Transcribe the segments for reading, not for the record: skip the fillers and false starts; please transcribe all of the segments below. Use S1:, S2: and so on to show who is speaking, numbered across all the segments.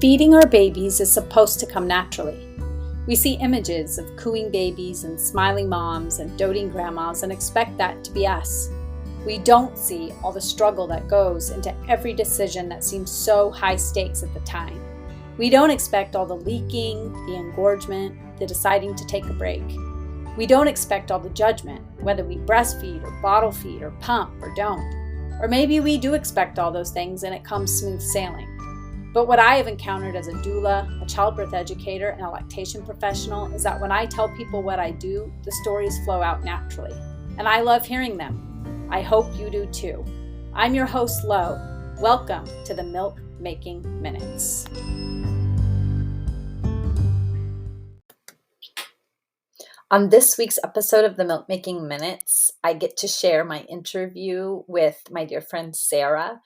S1: Feeding our babies is supposed to come naturally. We see images of cooing babies and smiling moms and doting grandmas and expect that to be us. We don't see all the struggle that goes into every decision that seems so high stakes at the time. We don't expect all the leaking, the engorgement, the deciding to take a break. We don't expect all the judgment, whether we breastfeed or bottle feed or pump or don't. Or maybe we do expect all those things and it comes smooth sailing. But what I have encountered as a doula, a childbirth educator, and a lactation professional is that when I tell people what I do, the stories flow out naturally. And I love hearing them. I hope you do too. I'm your host, Lo. Welcome to the Milk Making Minutes. On this week's episode of the Milk Making Minutes, I get to share my interview with my dear friend Sarah,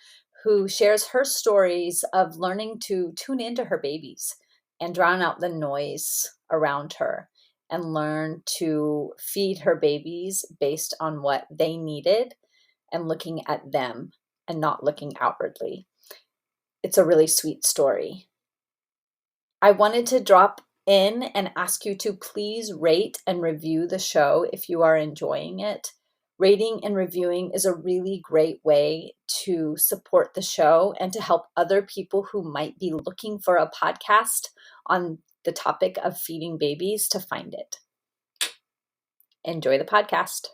S1: who shares her stories of learning to tune into her babies and drown out the noise around her and learn to feed her babies based on what they needed and looking at them and not looking outwardly. It's a really sweet story. I wanted to drop in and ask you to please rate and review the show if you are enjoying it. Rating and reviewing is a really great way to support the show and to help other people who might be looking for a podcast on the topic of feeding babies to find it. Enjoy the podcast.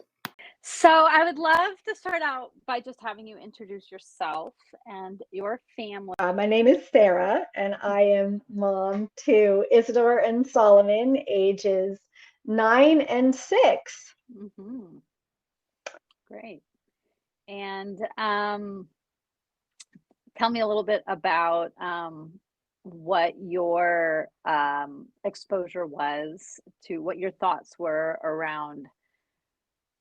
S1: So I would love to start out by just having you introduce yourself and your family.
S2: My name is Sarah, and I am mom to Isidore and Solomon, ages 9 and 6.
S1: Mm-hmm. Great. And tell me a little bit about what your exposure was to, what your thoughts were around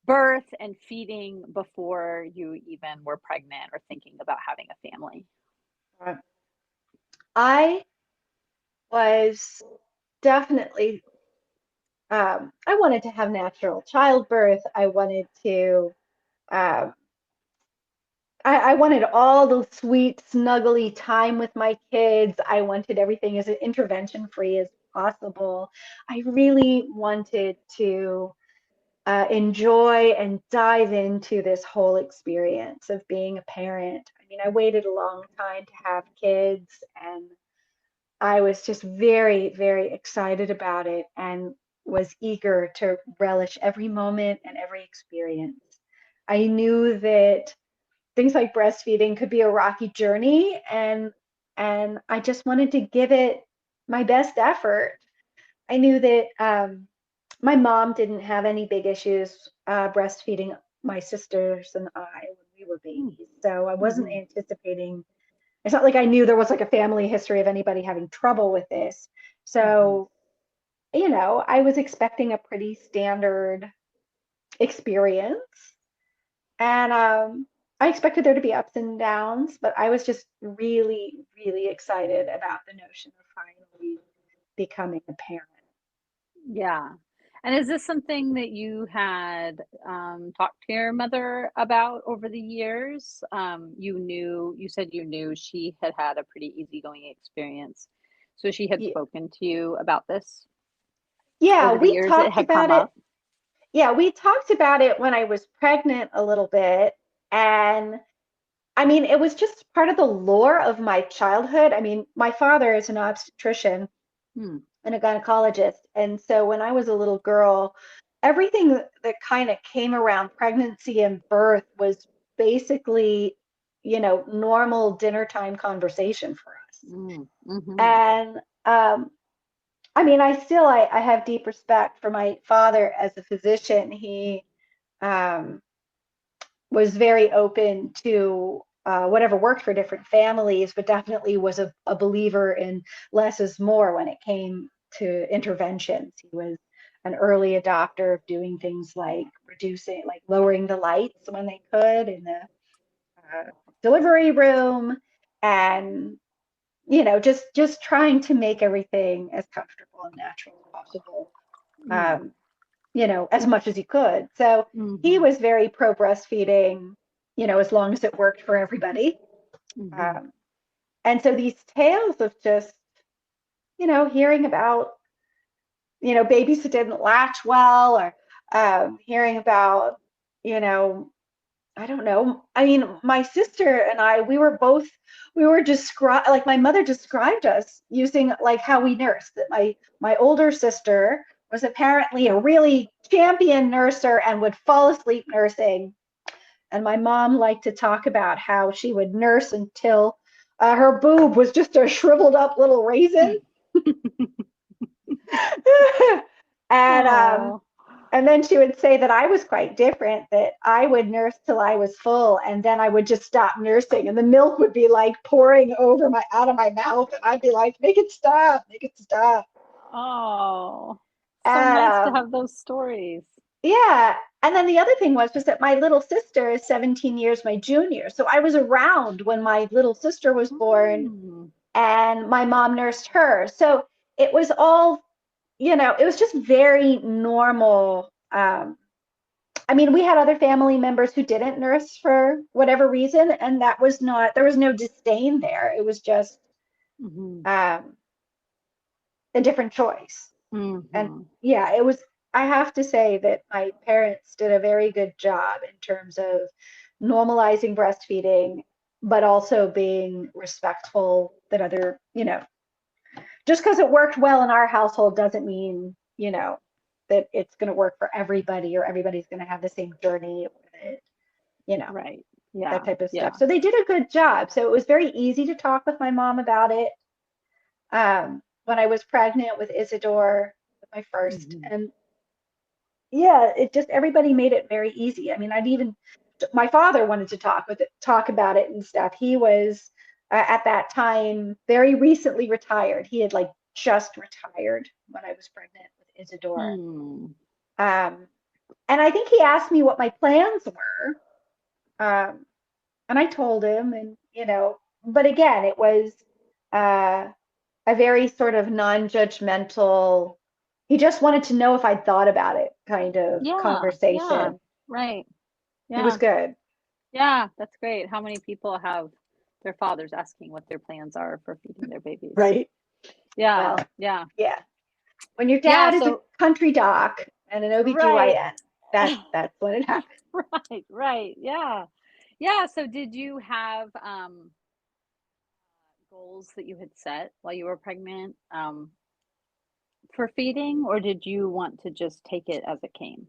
S1: birth and feeding before you even were pregnant or thinking about having a family.
S2: I was definitely, I wanted to have natural childbirth. I wanted to, I wanted all the sweet, snuggly time with my kids. I wanted everything as intervention free as possible. I really wanted to enjoy and dive into this whole experience of being a parent. I mean, I waited a long time to have kids, and I was just very, very excited about it and was eager to relish every moment and every experience. I knew that things like breastfeeding could be a rocky journey, and I just wanted to give it my best effort. I knew that my mom didn't have any big issues breastfeeding my sisters and I when we were babies, so I wasn't anticipating. It's not like I knew there was like a family history of anybody having trouble with this. So, I was expecting a pretty standard experience, and I expected there to be ups and downs, but I was just really, really excited about the notion of finally becoming a parent.
S1: Yeah. And is this something that you had talked to your mother about over the years? You said you knew she had had a pretty easygoing experience. So she had spoken to you about this
S2: Yeah,
S1: over the
S2: we
S1: years it
S2: talked
S1: had
S2: about
S1: come
S2: it.
S1: up.
S2: Yeah, we talked about it when I was pregnant a little bit. And I mean, it was just part of the lore of my childhood. I mean, my father is an obstetrician and a gynecologist. And so when I was a little girl, everything that kind of came around pregnancy and birth was basically, normal dinner time conversation for us.
S1: Mm-hmm.
S2: And I mean, I have deep respect for my father as a physician. He was very open to whatever worked for different families, but definitely was a believer in less is more when it came to interventions. He was an early adopter of doing things like lowering the lights when they could in the delivery room, and just trying to make everything as comfortable and natural as possible. As much as he could. So he was very pro breastfeeding, as long as it worked for everybody. And so these tales of just hearing about, babies that didn't latch well, or hearing about, you know, I don't know. I mean, my sister and I, we were described, like my mother described us using like how we nursed. That my older sister was apparently a really champion nurser and would fall asleep nursing. And my mom liked to talk about how she would nurse until her boob was just a shriveled up little raisin. and um,
S3: Oh,
S2: and then she would say that I was quite different, that I would nurse till I was full and then I would just stop nursing and the milk would be like pouring over my out of my mouth and I'd be like, make it stop, make it stop.
S3: oh, so
S2: And
S3: nice to have those stories.
S2: yeah. And then the other thing was that my little sister is 17 years my junior. So I was around when my little sister was born
S3: Mm,
S2: and my mom nursed her. So it was all, it was just very normal. I mean, we had other family members who didn't nurse for whatever reason, and that was not, there was no disdain there. It was just
S3: mhm,
S2: um, a different choice. And
S3: mhm.
S2: yeah, it was, I have to say that my parents did a very good job in terms of normalizing breastfeeding, but also being respectful that just because it worked well in our household doesn't mean, that it's going to work for everybody or everybody's going to have the same journey with it, you know,
S3: Right.
S2: that
S3: Yeah.
S2: type of stuff.
S3: Yeah.
S2: So they did a good job. So it was very easy to talk with my mom about it. When I was pregnant with Isidore, with my first,
S3: Mhm.
S2: and yeah, it just everybody made it very easy. I mean, my father wanted to talk about it and stuff. He was at that time very recently retired. He had like just retired when I was pregnant with Isidore.
S3: Hmm.
S2: Um, and I think he asked me what my plans were. Um, and I told him, and but again, it was uh, a very sort of non-judgmental. He just wanted to know if I'd thought about it, kind of
S3: Yeah. Yeah.
S2: conversation.
S3: Right.
S2: It was
S3: Yeah.
S2: good.
S3: Yeah. That's great. How many people have their fathers asking what their plans are for feeding their babies?
S2: Right.
S3: Yeah.
S2: Well,
S3: Yeah.
S2: yeah. When your
S3: Yeah.
S2: dad is a
S3: So,
S2: country doc and an
S3: right.
S2: OBGYN, that's when it happened.
S3: Right. Right. Yeah. Yeah. So, did you have goals that you had set while you were pregnant for feeding, or did you want to just take it as it came?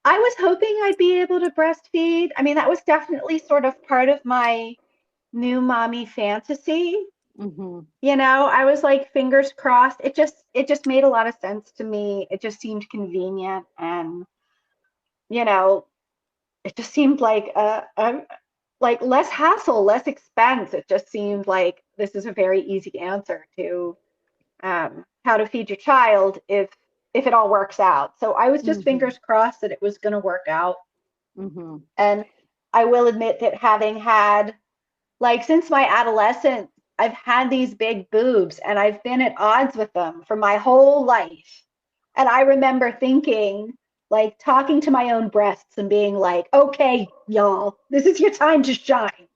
S2: I was hoping I'd be able to breastfeed. I mean, that was definitely sort of part of my new mommy fantasy.
S3: Hmm.
S2: I was like fingers crossed. It just made a lot of sense to me. It just seemed convenient and you know, it just seemed like like less hassle, less expense. It just seemed like this is a very easy answer to how to feed your child if it all works out. So I was just
S3: Hmm.
S2: fingers crossed that it was going to work out.
S3: Hmm.
S2: And I will admit that having had like since my adolescence, I've had these big boobs and I've been at odds with them for my whole life. And I remember thinking, like talking to my own breasts and being like, okay, y'all, this is your time to shine.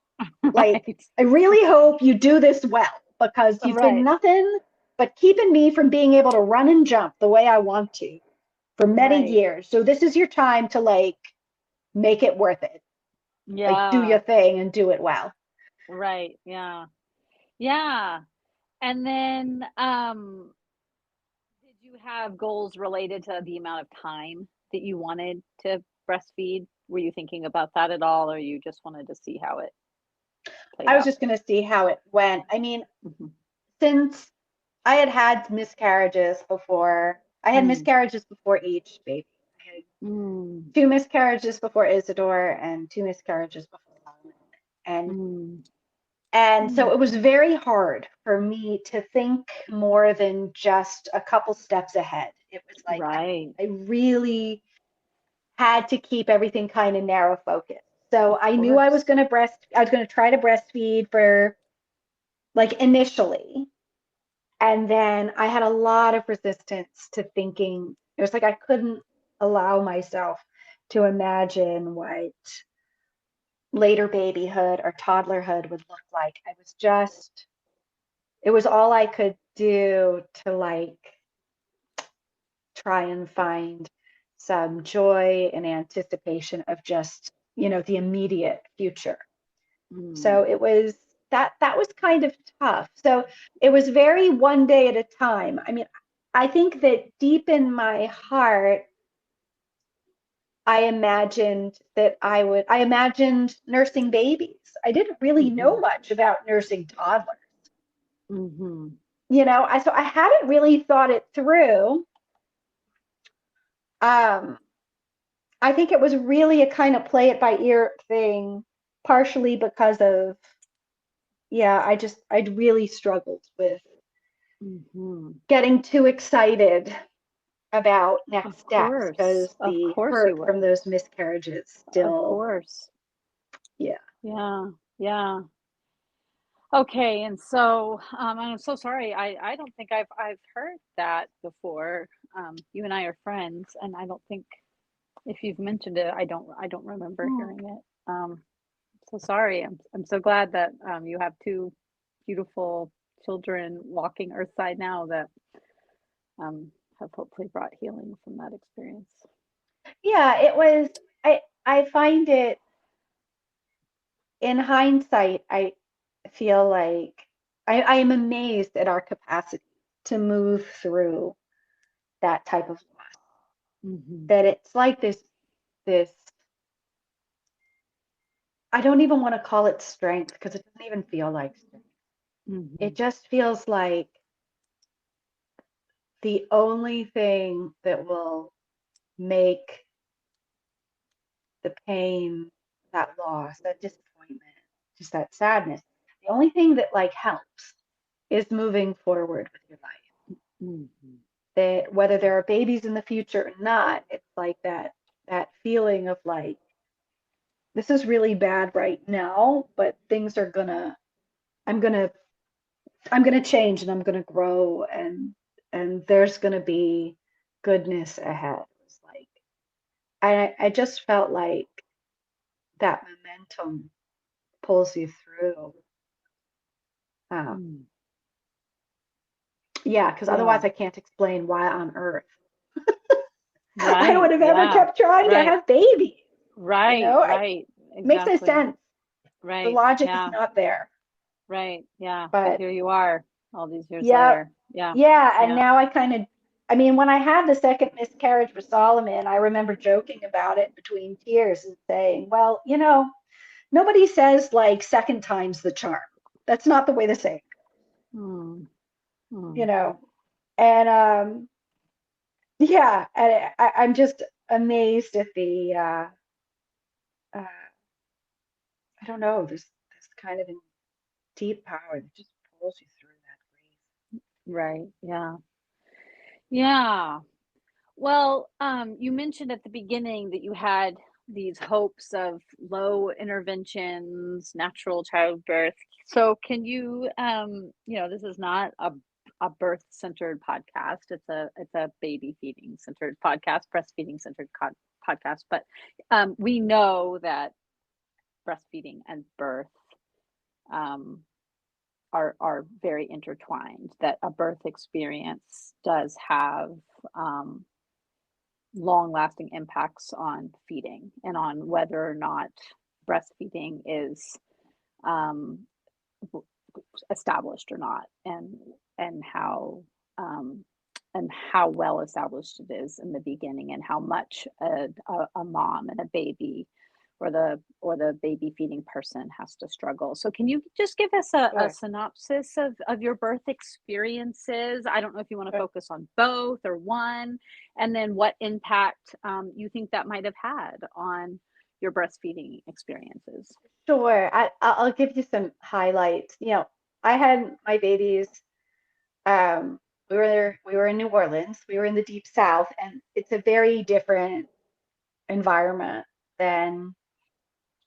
S2: Like,
S3: Right.
S2: I really hope you do this well because you've been
S3: Right.
S2: nothing but keeping me from being able to run and jump the way I want to for many
S3: Right.
S2: years. So this is your time to like make it worth it. Like do your
S3: Yeah.
S2: thing and do it well.
S3: Right. Yeah. Yeah. And then, did you have goals related to the amount of time that you wanted to breastfeed? Were you thinking about that at all, or you just wanted to see how it played
S2: I was
S3: out?
S2: just going to see how it went. I mean,
S3: Mhm.
S2: since I had had miscarriages before, I had
S3: Mm.
S2: miscarriages before each baby. I had
S3: Mm.
S2: two miscarriages before Isidore and two miscarriages before Solomon. And
S3: Mm.
S2: and so
S3: Mm.
S2: it was very hard for me to think more than just a couple steps ahead. It was like
S3: Right.
S2: I really had to keep everything kind of narrow focused. So
S3: Of
S2: I knew
S3: course.
S2: I was going to try to breastfeed for like initially. And then I had a lot of resistance to thinking. It was like I couldn't allow myself to imagine what later babyhood or toddlerhood would look like. It was all I could do to like try and find some joy and anticipation of just, the immediate future. So
S3: Mm.
S2: it was that was kind of tough. So it was very one day at a time. I mean, I think that deep in my heart, I imagined nursing babies. I didn't really know
S3: Mhm.
S2: much about nursing toddlers.
S3: Mhm.
S2: So I hadn't really thought it through. Um, I think it was really a kind of play it by ear thing, partially because of, yeah, I'd really struggled with
S3: Mhm.
S2: getting too excited about next steps because
S3: Of
S2: the
S3: course you
S2: hurt from
S3: would.
S2: those miscarriages
S3: Of
S2: still,
S3: course.
S2: yeah.
S3: Yeah. Yeah. Okay, and so I'm so sorry. I don't think I've heard that before. You and I are friends, and I don't think if you've mentioned it, I don't remember
S2: Hmm.
S3: hearing it. So sorry. I'm so glad that you have two beautiful children walking Earthside now that um, have hopefully brought healing from that experience.
S2: Yeah, it was, I find it, in hindsight, I feel like I am amazed at our capacity to move through that type of loss.
S3: Hmm.
S2: That it's like this, I don't even want to call it strength because it doesn't even feel like strength. It
S3: Hmm.
S2: just feels like the only thing that will make the pain, that loss, that disappointment, just that sadness, the only thing that like helps is moving forward with your life.
S3: Hmm.
S2: That whether there are babies in the future or not, it's like that feeling of like, this is really bad right now, but things are gonna, I'm gonna I'm gonna change and I'm gonna grow, and there's gonna be goodness ahead. It's like I just felt like that momentum pulls you through. Um,
S3: Mm.
S2: yeah, because otherwise
S3: Yeah.
S2: I can't explain why on earth I
S3: Right.
S2: would have ever
S3: Yeah.
S2: kept trying to
S3: Right.
S2: have babies.
S3: Right.
S2: It
S3: Right.
S2: makes no
S3: Exactly.
S2: sense. The
S3: Right.
S2: logic is
S3: Yeah.
S2: not there.
S3: Right. Yeah. But
S2: But
S3: here you are all these years
S2: yeah,
S3: later. Yeah.
S2: yeah, and
S3: Yeah.
S2: now I mean, when I had the second miscarriage with Solomon, I remember joking about it between tears and saying, well, nobody says like second time's the charm. That's not the way to say it,
S3: Mm.
S2: you
S3: Mm.
S2: know. And yeah, and I'm just amazed at the I don't know, this kind of deep power that just pulls you through that
S3: Right. Yeah. Yeah. Well, you mentioned at the beginning that you had these hopes of low interventions, natural childbirth. So can you, this is not a birth-centered podcast. It's a baby feeding centered podcast, breastfeeding centered podcast. But we know that breastfeeding and birth um, are very intertwined. That a birth experience does have um, long lasting impacts on feeding and on whether or not breastfeeding is um, established or not, and how um, and how well established it is in the beginning, and how much a mom and a baby or the baby feeding person has to struggle. So can you just give us a
S2: grief.
S3: synopsis of your birth experiences? I don't know if you want to
S2: Sure.
S3: focus on both or one, and then what impact you think that might have had on your breastfeeding experiences.
S2: Sure. I'll give you some highlights. I had my babies. We were in New Orleans. We were in the deep South, and it's a very different environment than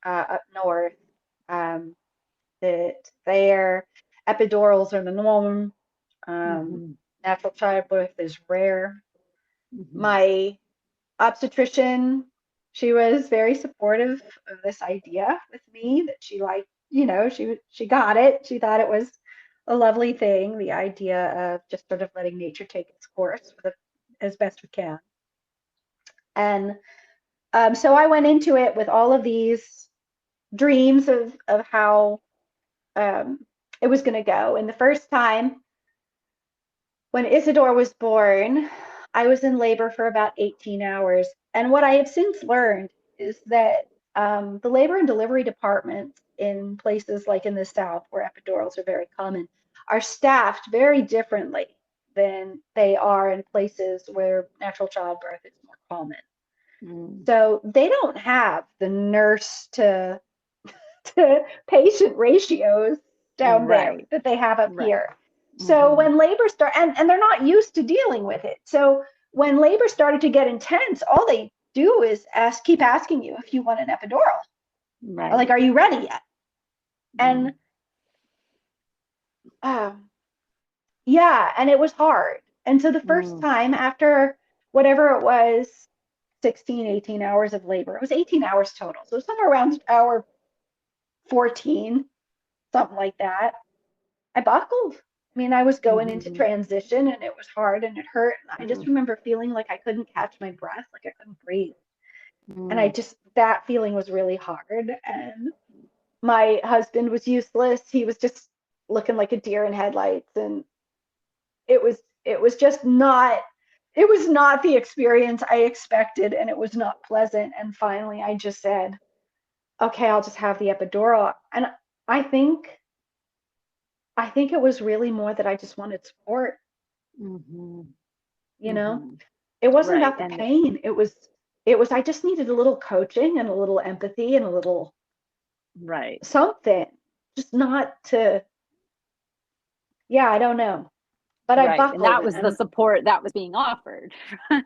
S2: up north. Um, that there, epidurals are the norm. Um,
S3: Hmm.
S2: Natural childbirth is rare.
S3: Hmm.
S2: My obstetrician, she was very supportive of this idea with me that she liked, she got it. She thought it was a lovely thing, the idea of just sort of letting nature take its course as best we can. And so I went into it with all of these dreams of how um, it was going to go. And the first time when Isidore was born, I was in labor for about 18 hours. And what I have since learned is that the labor and delivery departments in places like in the South, where epidurals are very common, are staffed very differently than they are in places where natural childbirth is more common. So they don't have the nurse to patient ratios down there that they have up here. So when labor started, and they're not used to dealing with it. So when labor started to get intense, all they do is keep asking you if you want an epidural. Right. Like, are you ready yet? And yeah, and it was hard. And so the first time after whatever it was, 16, 18 hours of labor, it was 18 hours total. So somewhere around hour 14, something like that, I buckled. I mean, I was going into transition and it was hard and it hurt. And I just remember feeling like I couldn't catch my breath, like I couldn't breathe. And that feeling was really hard. And my husband was useless. He was just looking like a deer in headlights. And it was just not, it was not the experience I expected, and it was not pleasant. And finally I just said, okay, I'll just have the epidural. And I think it was really more that I just wanted support. You know, it wasn't about the pain. It was, I just needed a little coaching and a little empathy and a little something, just not to, I don't know. But I buckled.
S3: And that was the support that was being offered.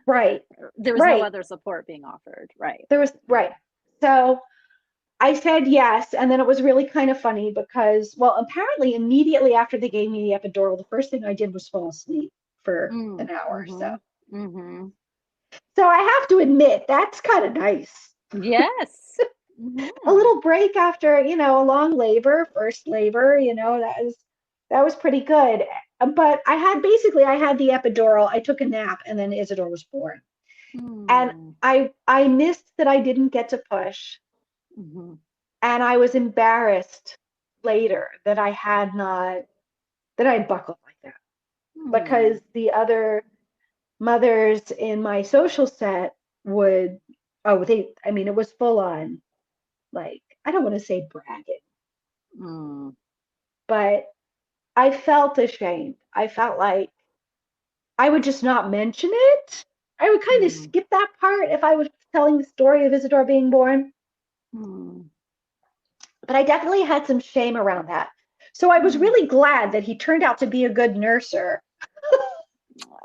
S2: Right.
S3: There was no other support being offered.
S2: There was, So I said yes, and then it was really kind of funny because, well, apparently immediately after they gave me the epidural, the first thing I did was fall asleep for an hour or so. So I have to admit, that's kind of nice.
S3: Yes.
S2: A little break after, a long labor, first labor, that was pretty good. But I had the epidural, I took a nap, and then Isidore was born. And I missed that I didn't get to push. And I was embarrassed later that I had buckled like that. Because the other mothers in my social set would, it was full on, like, I don't want to say bragging, but I felt ashamed. I felt like I would just not mention it. I would kind of skip that part if I was telling the story of Isidore being born. But I definitely had some shame around that. So I was really glad that he turned out to be a good nurser.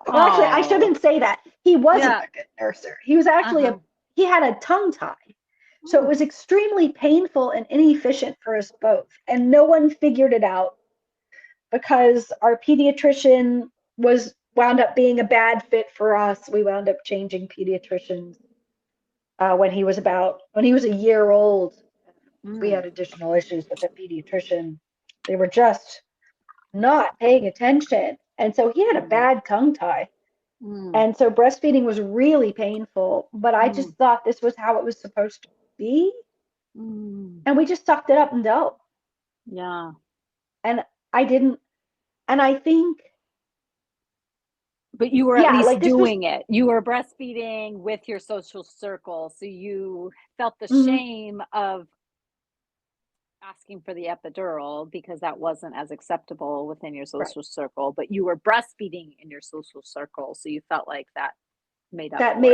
S2: Well, actually, I shouldn't say that. He wasn't a good nurser. He was actually he had a tongue tie. So it was extremely painful and inefficient for us both. And no one figured it out because our pediatrician wound up being a bad fit for us. We wound up changing pediatricians when he was a year old. We had additional issues with the pediatrician. They were just not paying attention. And so he had a bad tongue tie. And so breastfeeding was really painful, but I just thought this was how it was supposed to be. And we just sucked it up and dove.
S3: Yeah.
S2: And I didn't, and I think.
S3: But you were at least doing it. You were breastfeeding with your social circle. So you felt the shame of asking for the epidural because that wasn't as acceptable within your social circle, but you were breastfeeding in your social circle. So you felt like that made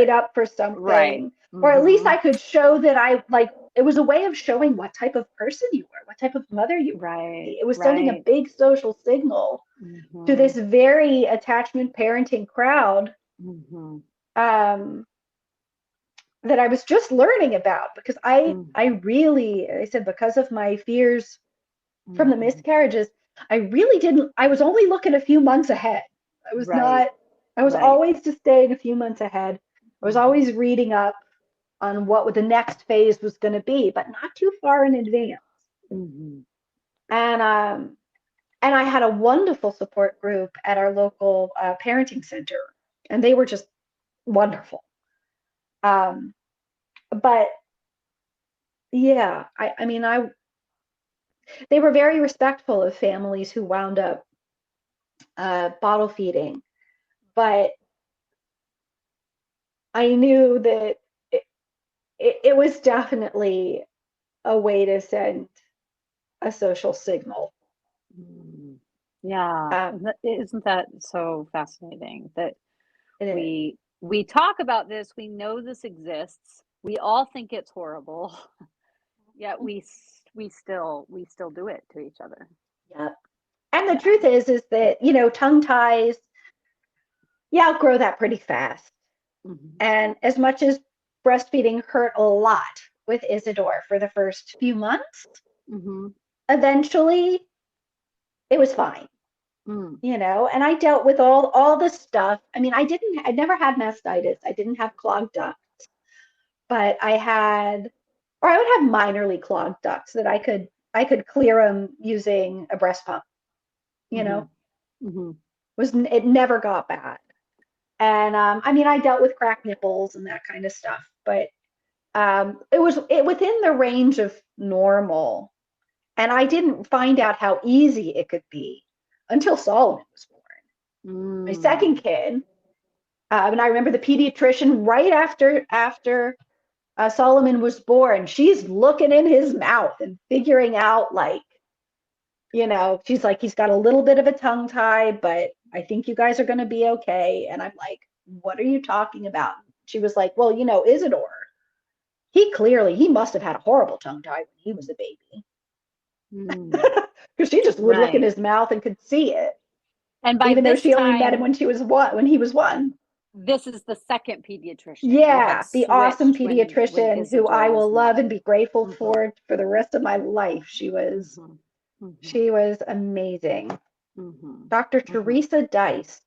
S3: up for
S2: something. Or at least I could show that it was a way of showing what type of person you were, what type of mother you were. It was sending a big social signal to this very attachment parenting crowd that I was just learning about, because I said, because of my fears from the miscarriages, I was only looking a few months ahead. I was always just staying a few months ahead. I was always reading up on what the next phase was going to be, but not too far in advance. And I had a wonderful support group at our local parenting center, and they were just wonderful. Um, but yeah, I mean, they were very respectful of families who wound up bottle feeding, but I knew that it was definitely a way to send a social signal.
S3: Mm. Yeah.
S2: Um,
S3: Isn't that so fascinating that
S2: it is.
S3: we talk about this, we know this exists, we all think it's horrible, yet we still do it to each other.
S2: Yeah. And the
S3: Yeah.
S2: truth is that, tongue ties, you outgrow that pretty fast.
S3: Mhm.
S2: And as much as breastfeeding hurt a lot with Isidore for the first few months,
S3: Mhm.
S2: eventually it was fine,
S3: Mm.
S2: and I dealt with all the stuff. I mean, I never had mastitis. I didn't have clogged ducts, but I would have minorly clogged ducts that I could clear them using a breast pump, you know,
S3: Mhm. Mhm.
S2: it never got bad. And I mean, I dealt with cracked nipples and that kind of stuff, but it was within the range of normal. And I didn't find out how easy it could be until Solomon was born, my second
S3: Mm.
S2: kid. And I remember the pediatrician right after Solomon was born. She's looking in his mouth and figuring out, like, she's like, he's got a little bit of a tongue tie, but I think you guys are going to be okay. And I'm like, what are you talking about? She was like, well, Isidore, he must have had a horrible tongue tie when he was a baby.
S3: Mm.
S2: Because she just would look in
S3: Right.
S2: his mouth and could see it,
S3: And by
S2: even though
S3: this
S2: she only met him
S3: time,
S2: when he was one.
S3: this is the second pediatrician. You had
S2: Yeah, the awesome
S3: switched when
S2: pediatrician who
S3: Isidore
S2: I
S3: was
S2: will love and
S3: one.
S2: be grateful
S3: Mhm.
S2: for the rest of my life. She was
S3: Mhm. Mhm.
S2: she was amazing.
S3: Mhm.
S2: Dr.
S3: Mhm.
S2: Teresa Dice,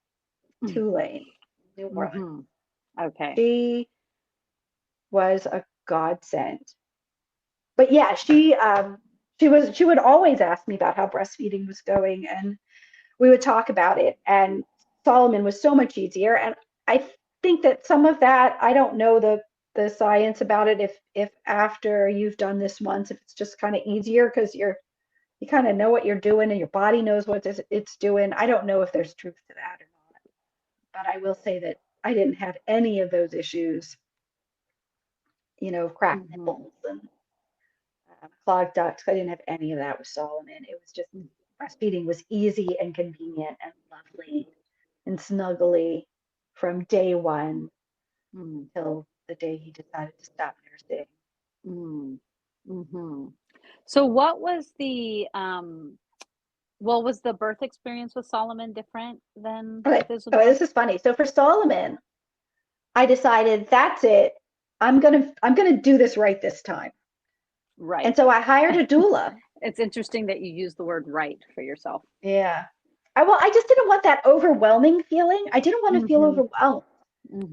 S2: Tulane, New Orleans.
S3: Mhm. Okay.
S2: She was a godsend. But yeah, she would always ask me about how breastfeeding was going, and we would talk about it. And Solomon was so much easier. And I think that some of that, I don't know the science about it, if after you've done this once, if it's just kind of easier because you kind of know what you're doing and your body knows what it's doing. I don't know if there's truth to that or not. But I will say that I didn't have any of those issues, cracked
S3: Mhm.
S2: nipples and clogged ducts. I didn't have any of that with Solomon. It was just breastfeeding was easy and convenient and lovely and snuggly from day one
S3: Mm.
S2: till the day he decided to stop nursing.
S3: Mm. Mhm. So what was was the birth experience with Solomon different than
S2: Okay,
S3: with
S2: okay,
S3: Isidore?
S2: this is funny. So for Solomon, I decided that's it. I'm gonna do this right this time. And
S3: Right.
S2: so I hired a doula.
S3: It's interesting that you use the word right for yourself.
S2: Yeah. I just didn't want that overwhelming feeling. I didn't want to feel
S3: Mhm.
S2: overwhelmed.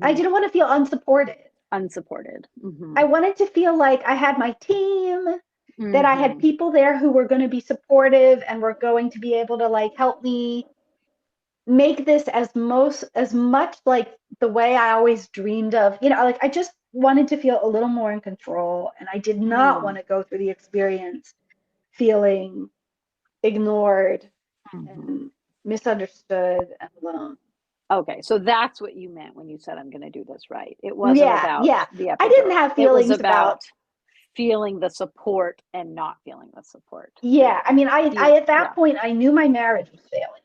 S2: I
S3: Mhm.
S2: didn't want to feel unsupported.
S3: Unsupported.
S2: I
S3: Mhm.
S2: wanted to feel like I had my team, that I had
S3: Mhm.
S2: people there who were going to be supportive and were going to be able to like help me make this as much like the way I always dreamed of. Like I just wanted to feel a little more in control, and I did not want
S3: Mm.
S2: to go through the experience feeling ignored
S3: Mhm.
S2: and misunderstood and alone.
S3: Okay, so that's what you meant when you said I'm gonna do this right. It wasn't
S2: Yeah,
S3: about
S2: yeah.
S3: the
S2: I didn't
S3: epidural.
S2: have
S3: It was
S2: feelings
S3: about
S2: about.
S3: feeling the support and not feeling the support.
S2: Yeah, I mean, I at that
S3: Yeah.
S2: point I knew my marriage was failing.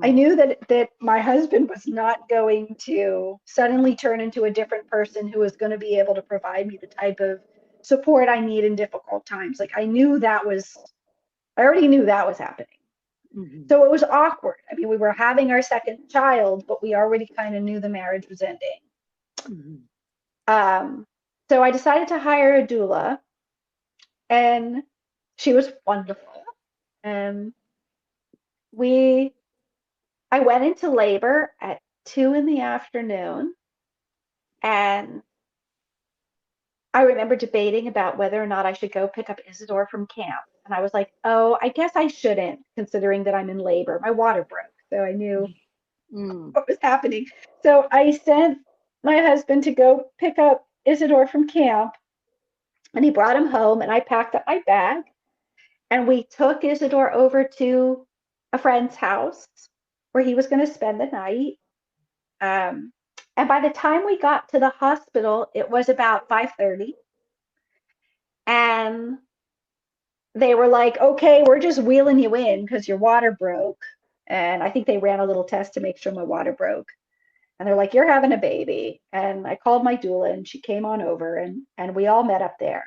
S2: I
S3: Mhm.
S2: knew that my husband was not going to suddenly turn into a different person who was going to be able to provide me the type of support I need in difficult times. Like I already knew that was happening.
S3: Mhm.
S2: So it was awkward. I mean, we were having our second child, but we already kind of knew the marriage was ending.
S3: Mhm.
S2: Um, so I decided to hire a doula, and she was wonderful. And we I went into labor at 2 in the afternoon, and I remember debating about whether or not I should go pick up Isidore from camp. And I was like, oh, I guess I shouldn't, considering that I'm in labor. My water broke. So I knew
S3: Mm.
S2: what was happening. So I sent my husband to go pick up Isidore from camp, and he brought him home, and I packed up my bag, and we took Isidore over to a friend's house where he was going to spend the night. Um, and by the time we got to the hospital, it was about 5:30, and they were like, okay, we're just wheeling you in because your water broke. And I think they ran a little test to make sure my water broke. And they're like, you're having a baby. And I called my doula, and she came on over, and we all met up there.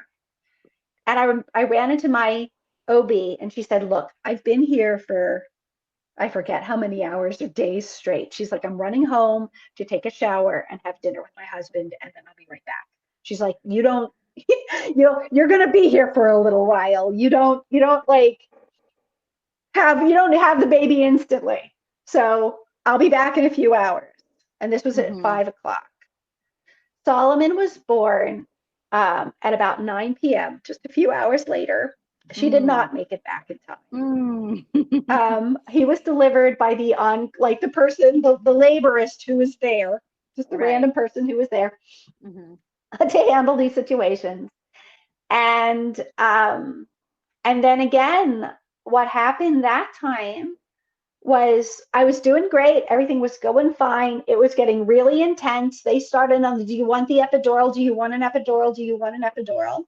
S2: And I ran into my OB, and she said, look, I've been here for, I forget how many hours or days straight. She's like, I'm running home to take a shower and have dinner with my husband, and then I'll be right back. She's like, you don't, you're going to be here for a little while. You don't like you don't have the baby instantly. So I'll be back in a few hours. And this was at 5 o'clock. Solomon was born at about 9 p.m., just a few hours later. She did not make it back in time. He was delivered by the person, the laborist who was there, just a random person who was there to handle these situations. And then again, what happened that time was I was doing great. Everything was going fine. It was getting really intense. They started on the, do you want the epidural? Do you want an epidural? Do you want an epidural?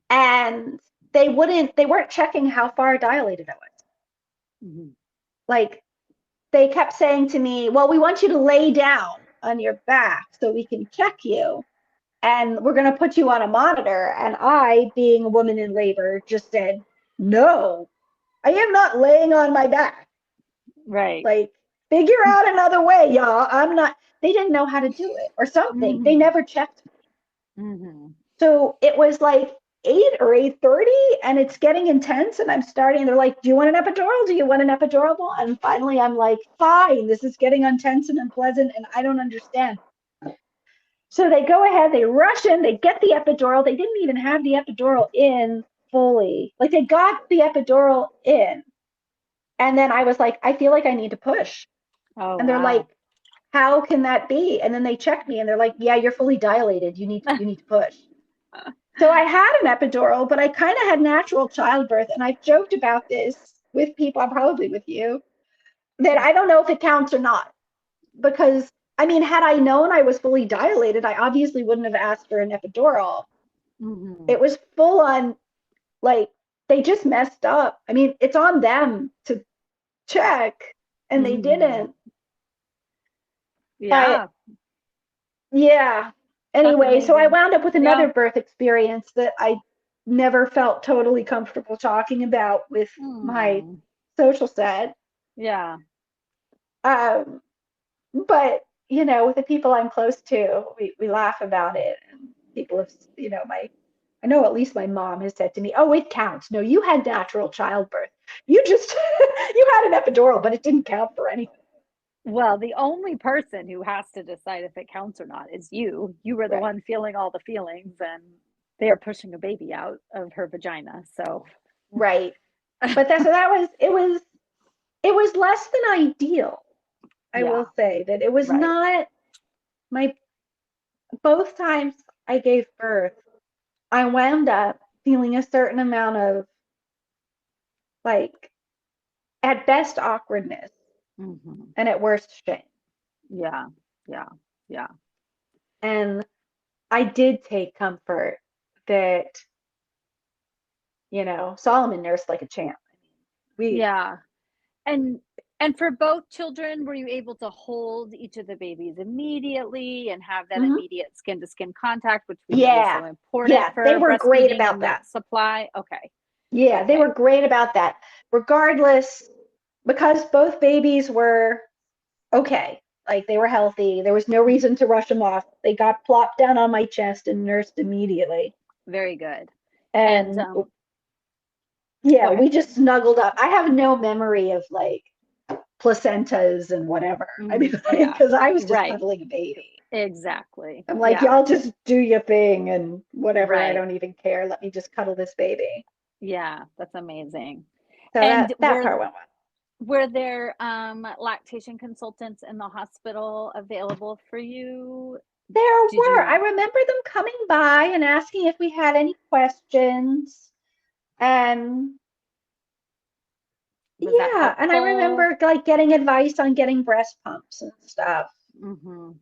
S2: And they weren't checking how far dilated I was. Like, they kept saying to me, well, we want you to lay down on your back so we can check you. And we're going to put you on a monitor. And I, being a woman in labor, just said, no, I am not laying on my back.
S3: Right.
S2: Like, figure out another way, y'all. They didn't know how to do it or something. They never checked me. So it was like 8 or 8:30, and it's getting intense, and I'm starting, they're like, do you want an epidural? Do you want an epidural? And finally I'm like, fine, this is getting intense and unpleasant, and I don't understand. So they go ahead, they rush in, they get the epidural. They didn't even have the epidural in fully. Like, they got the epidural in. And then I was like, I feel like I need to push. And they're like, how can that be? And then they checked me, and they're like, yeah, you're fully dilated. You need to push. So I had an epidural, but I kind of had natural childbirth. And I've joked about this with people, probably with you, that I don't know if it counts or not. Because, I mean, had I known I was fully dilated, I obviously wouldn't have asked for an epidural. It was full on, like, they just messed up. I mean, it's on them to check, and they didn't.
S3: Yeah.
S2: But, yeah. Anyway, so I wound up with another birth experience that I never felt totally comfortable talking about with my social set.
S3: Yeah.
S2: But, with the people I'm close to, we laugh about it. And people have, I know at least my mom has said to me, oh, it counts. No, you had natural childbirth. You just, you had an epidural, but it didn't count for anything.
S3: Well, the only person who has to decide if it counts or not is you. You were the one feeling all the feelings, and they are pushing a baby out of her vagina. So,
S2: right. But it was less than ideal. I will say that it was not both times I gave birth, I wound up feeling a certain amount of, like, at best awkwardness, and at worst shame.
S3: Yeah.
S2: And I did take comfort that, Solomon nursed like a champ.
S3: And for both children, were you able to hold each of the babies immediately and have that immediate skin to skin contact, which we know is so important for
S2: they were great about
S3: that supply? Okay.
S2: Yeah, they were great about that. Regardless, because both babies were okay, like, they were healthy, there was no reason to rush them off. They got plopped down on my chest and nursed immediately.
S3: Very good.
S2: And we just snuggled up. I have no memory of, like, placentas and whatever. I mean, because I was just cuddling a baby.
S3: Exactly.
S2: I'm like,
S3: Yeah.
S2: y'all just do your thing and whatever. I
S3: Right.
S2: don't even care. Let me just cuddle this baby.
S3: Yeah, that's amazing.
S2: So
S3: And
S2: that part went well.
S3: were there lactation consultants in the hospital available for you?
S2: There
S3: Did
S2: were. I
S3: you
S2: remember them coming by and asking if we had any questions. And
S3: was that
S2: yeah, and I
S3: helpful?
S2: remember like getting advice on getting breast pumps and stuff.
S3: Mhm.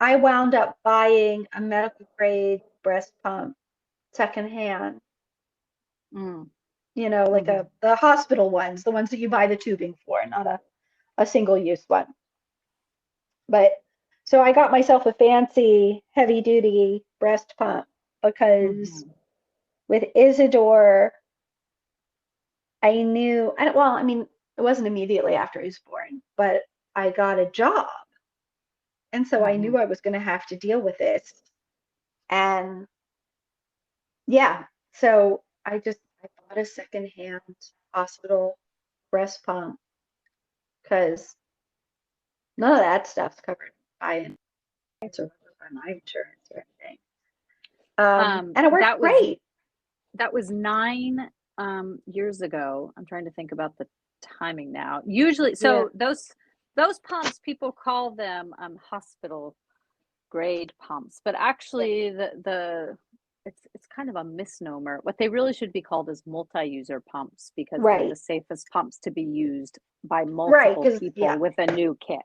S2: I wound up buying a medical grade breast pump secondhand,
S3: Mm.
S2: like
S3: Mhm.
S2: the hospital ones, the ones that you buy the tubing for, not a single use one. But so I got myself a fancy heavy duty breast pump because
S3: Mhm.
S2: with Isidore, I knew, well, I mean, it wasn't immediately after he was born, but I got a job. And so I knew
S3: Mhm.
S2: I was going to have to deal with this. And yeah, so I bought a secondhand hospital breast pump because none of that stuff's covered by insurance or by my insurance or anything. And it worked
S3: That was
S2: great.
S3: 9 years ago. I'm trying to think about the timing now. Usually,
S2: Yeah.
S3: so those pumps, people call them hospital grade pumps, but
S2: Yeah.
S3: actually it's kind of a misnomer. What they really should be called is multi-user pumps because they're the
S2: Right.
S3: safest pumps to be used by
S2: Right.
S3: multiple
S2: Because,
S3: people
S2: yeah.
S3: with a new kit.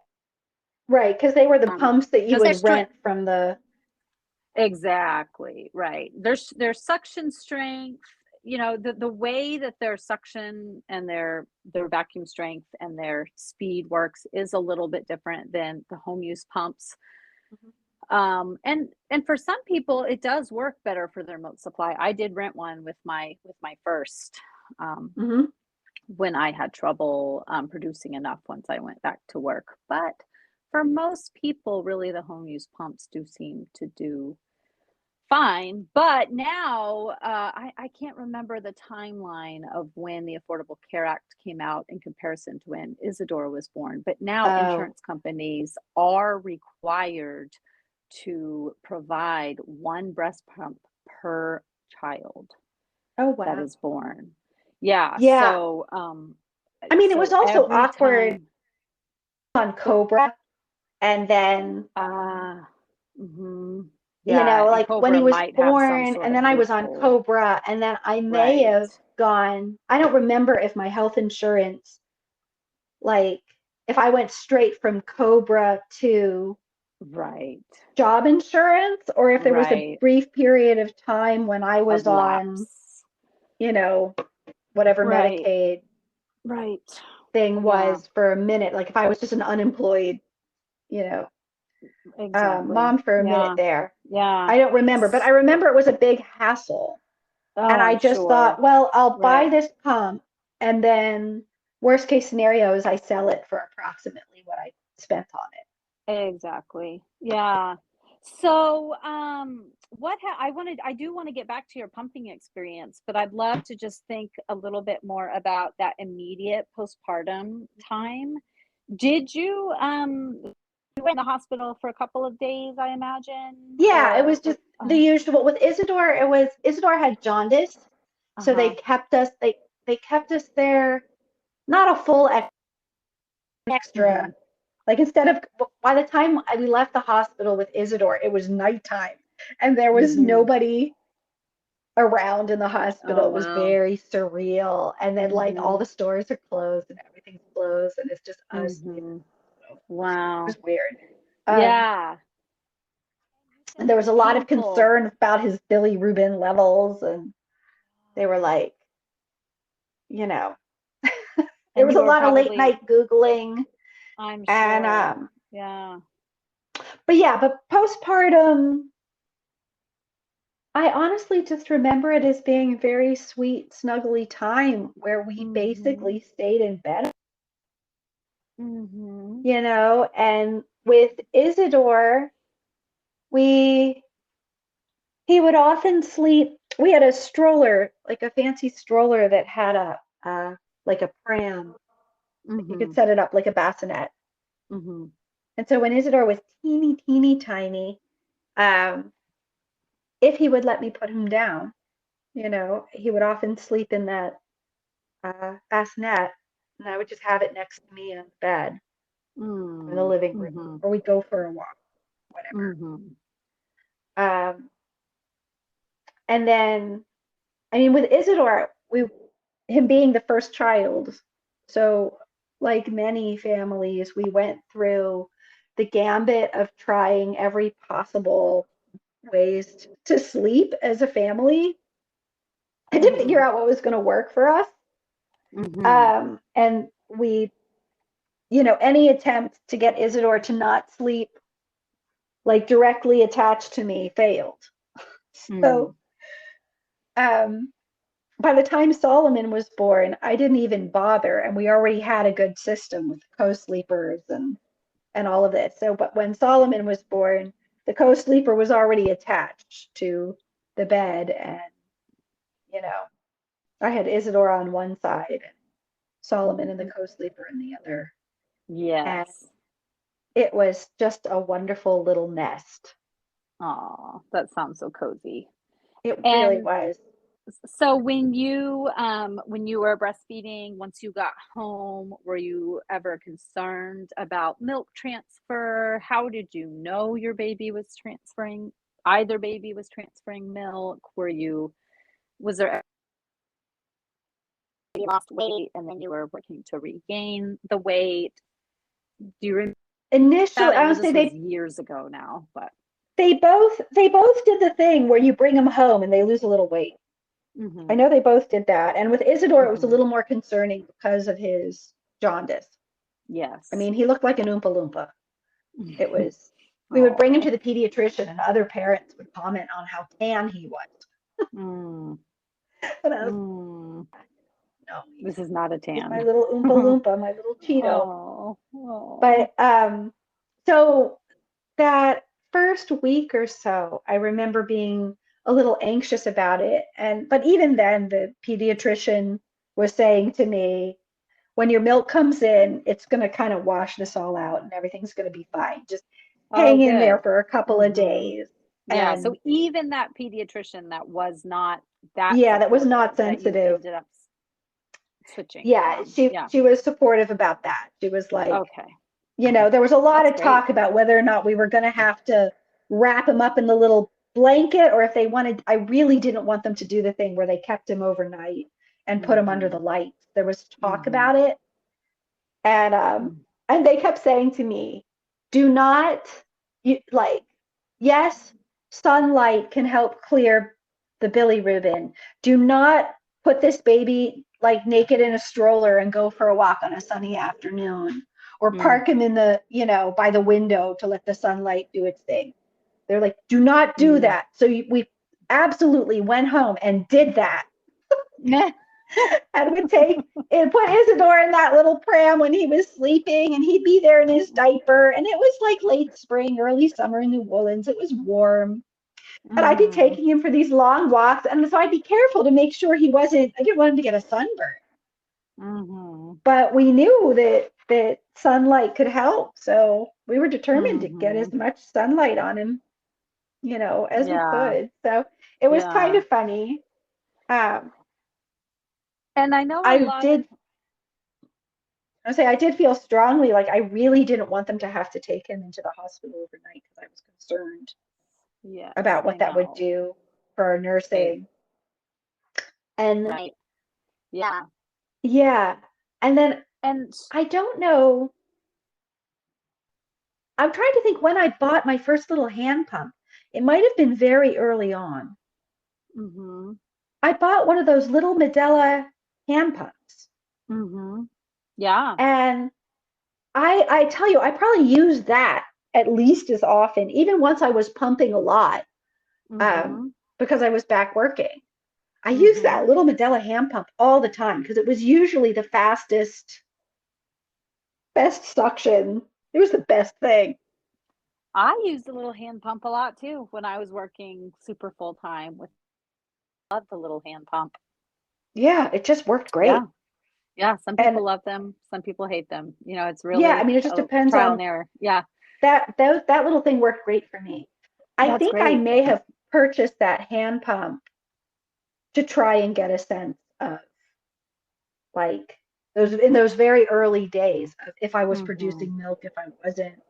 S2: Right. Because they were the pumps that you
S3: Because
S2: would rent from the.
S3: exactly right. Their suction strength, the way that their suction and their vacuum strength and their speed works is a little bit different than the home use pumps.
S2: Mhm.
S3: And for some people it does work better for their milk supply. I did rent one with my first, um,
S2: Mhm.
S3: when I had trouble producing enough once I went back to work. But for most people, really, the home use pumps do seem to do fine. But now I can't remember the timeline of when the Affordable Care Act came out in comparison to when Isadora was born. But now
S2: Oh.
S3: insurance companies are required to provide one breast pump per child
S2: Oh,
S3: that
S2: wow.
S3: is born. Yeah,
S2: Yeah. I mean, it was
S3: so
S2: also
S3: every
S2: awkward
S3: time.
S2: on Cobra, and then,
S3: Ah, mhm. Yeah, and
S2: like when he
S3: Cobra
S2: was
S3: might have some
S2: born,
S3: sort
S2: and
S3: of
S2: then I was on
S3: loophole.
S2: Cobra, and then I may
S3: Right,
S2: have gone, I don't remember if my health insurance, like, if I went straight from Cobra to
S3: right,
S2: job insurance, or if there was a
S3: right.
S2: brief period of time when I was
S3: Of
S2: on,
S3: lapse.
S2: you know, whatever
S3: Right,
S2: Medicaid
S3: right.
S2: thing
S3: Yeah,
S2: was for a minute, like if I was just an unemployed, you know,
S3: exactly.
S2: mom for a minute
S3: Yeah,
S2: there.
S3: yeah.
S2: I don't remember, but I remember it was a big hassle.
S3: Oh,
S2: And I
S3: I'm
S2: just
S3: sure.
S2: thought, well, I'll buy
S3: Right.
S2: this pump, and then worst case scenario is I sell it for approximately what I spent on it.
S3: Exactly. Yeah. So, I do want to get back to your pumping experience, but I'd love to just think a little bit more about that immediate postpartum time. Did you were in the hospital for a couple of days, I imagine,
S2: Yeah, it was
S3: or
S2: just the usual. With Isidore, Isidore had jaundice, so
S3: uh-huh.
S2: they kept us there, not a full extra.
S3: Mhm.
S2: Like instead of by the time we left the hospital with Isidore, it was nighttime, and there was
S3: Mhm.
S2: nobody around in the hospital.
S3: Oh,
S2: It was
S3: wow.
S2: very surreal. And then like all
S3: Mhm.
S2: the stores are closed and everything's closed, and it's just us in the
S3: Mhm.
S2: hospital. It
S3: Wow.
S2: was weird. Um,
S3: Yeah.
S2: and there was a
S3: It's
S2: lot of
S3: painful.
S2: concern about his bilirubin levels, and they were like, you know, there
S3: And
S2: was
S3: you
S2: a
S3: were
S2: lot of late
S3: probably,
S2: night Googling.
S3: I'm
S2: And
S3: sure. Yeah.
S2: but yeah, but postpartum, I honestly just remember it as being a very sweet, snuggly time where we
S3: Mhm.
S2: basically stayed in bed,
S3: Mhm.
S2: and with Isidore, we he would often sleep. We had a stroller, like a fancy stroller that had like a pram. You could
S3: Mhm.
S2: set it up like a bassinet.
S3: Mhm.
S2: And so when Isidore was teeny, teeny tiny, um, if he would let me put him down, he would often sleep in that bassinet, and I would just have it next to me in the bed in the
S3: Mm,
S2: living room,
S3: mhm,
S2: or we'd go for a walk, whatever.
S3: mhm,
S2: Um, and then, I mean, with Isidore, him being the first child, so like many families, we went through the gambit of trying every possible ways to sleep as a family and to figure
S3: mhm,
S2: out what was going to work for us.
S3: mhm,
S2: And we, any attempt to get Isidore to not sleep like directly attached to me failed. So
S3: mm,
S2: um, by the time Solomon was born, I didn't even bother, and we already had a good system with co-sleepers and all of this. So, but when Solomon was born, the co-sleeper was already attached to the bed, and you know, I had Isidore on one side and Solomon and the co-sleeper in the other, and
S3: yes.
S2: it was just a wonderful little nest.
S3: Oh, that sounds so cozy.
S2: It really
S3: And
S2: was.
S3: so when you were breastfeeding, once you got home, were you ever concerned about milk transfer? How did you know your baby was transferring, either baby was transferring milk? Was there you lost weight and then you were working to regain the weight? Do you remember that?
S2: Initially,
S3: I
S2: I
S3: know
S2: would say
S3: this was years ago now, but
S2: they both did the thing where you bring them home and they lose a little weight. I
S3: mhm,
S2: know they both did that. And with Isidore, it was a
S3: mhm.
S2: little more concerning because of his jaundice. I
S3: Yes.
S2: mean, he looked like an Oompa Loompa. It was, we would bring him
S3: Oh.
S2: to the pediatrician, and other parents would comment on how tan he was.
S3: Mm,
S2: And I was,
S3: mm.
S2: no,
S3: This is not a
S2: he's my
S3: tan.
S2: little Oompa Loompa, my little Cheeto.
S3: Oh, oh.
S2: But so that first week or so, I remember being a little anxious about it. But even then, the pediatrician was saying to me, when your milk comes in, it's going to kind of wash this all out and everything's going to be fine. Just
S3: Oh,
S2: hang in there
S3: good.
S2: for a couple of
S3: Mhm.
S2: days.
S3: Yeah, so
S2: And
S3: even that pediatrician that was not that
S2: yeah, that was not
S3: supportive, that you
S2: sensitive.
S3: ended up switching
S2: Yeah,
S3: from.
S2: she
S3: Yeah.
S2: she was supportive about that. She was like,
S3: Okay.
S2: there was a lot
S3: That's
S2: of
S3: great.
S2: talk about whether or not we were going to have to wrap him up in the little blanket, or if they wanted. I really didn't want them to do the thing where they kept him overnight and put him under the
S3: Mhm.
S2: lights. There was talk
S3: Mhm.
S2: about it, and
S3: Mm.
S2: they kept saying to me, "Do not like, yes, sunlight can help clear the bilirubin. Do not put this baby like naked in a stroller and go for a walk on a sunny afternoon, or
S3: Mm.
S2: park him in the, by the window to let the sunlight do its thing." They're like, "Do not do
S3: Mm.
S2: that." So we absolutely went home and did that, and would take and put Isidore in that little pram when he was sleeping, and he'd be there in his diaper. And it was like late spring, early summer in New Orleans. It was warm. And I'd be
S3: Mhm.
S2: taking him for these long walks. And so I'd be careful to make sure I didn't want him to get a sunburn.
S3: Mhm.
S2: But we knew that sunlight could help. So we were determined to get as
S3: Mhm.
S2: much sunlight on him, as we
S3: Yeah.
S2: could. So it was kind
S3: Yeah.
S2: of funny. Um,
S3: And I know a
S2: I
S3: lot of
S2: did I did feel strongly like I really didn't want them to have to take him into the hospital overnight because I was concerned
S3: yes,
S2: about
S3: I
S2: what that would
S3: know.
S2: do for our
S3: Right.
S2: nursing. And
S3: Right. Yeah.
S2: yeah, and then
S3: And
S2: I don't know. I'm trying to think when I bought my first little hand pump. It might have been very early on.
S3: mhm.
S2: I bought one of those little Medela hand pumps.
S3: Mhm. Yeah.
S2: And I tell you, I probably used that at least as often, even once I was pumping a lot, um,
S3: Mhm.
S2: because I was back working. I used that
S3: Mhm.
S2: little Medela hand pump all the time because it was usually the fastest, best suction. It was the best thing.
S3: I used a little hand pump a lot too when I was working super full time with love the little hand pump.
S2: Yeah, it just worked great.
S3: Yeah. Yeah, some
S2: And
S3: people love them, some people hate them. You know, it's
S2: yeah, I
S3: really
S2: mean, it just
S3: a
S2: depends
S3: trial
S2: on
S3: and error. Yeah.
S2: that little thing worked great for me. I
S3: That's
S2: think I
S3: great.
S2: may have purchased that hand pump to try and get a sense of like those very early days of if I was
S3: Mhm.
S2: producing milk, if I wasn't,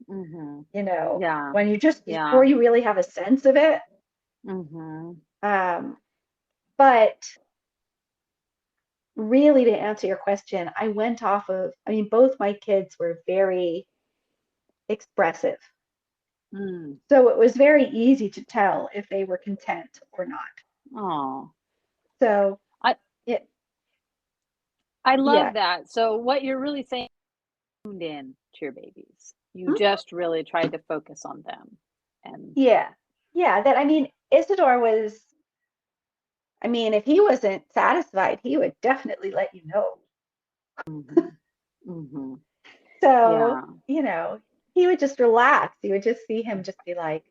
S3: Mhm.
S2: you know,
S3: Yeah.
S2: when you just
S3: Yeah.
S2: before you really have a sense of it.
S3: Mhm.
S2: Um, but really to answer your question, I went off of, I mean, both my kids were very expressive.
S3: Mm.
S2: So it was very easy to tell if they were content or not.
S3: Oh.
S2: So
S3: I
S2: it,
S3: I
S2: yeah.
S3: love that. So what you're really saying, tuned in to your babies. You
S2: Mhm.
S3: just really tried to focus on them. And
S2: Yeah. Yeah. That, I mean, Isidore was, I mean, if he wasn't satisfied, he would definitely let you know.
S3: mhm. Mhm.
S2: So,
S3: Yeah.
S2: he would just relax. You would just see him just be like,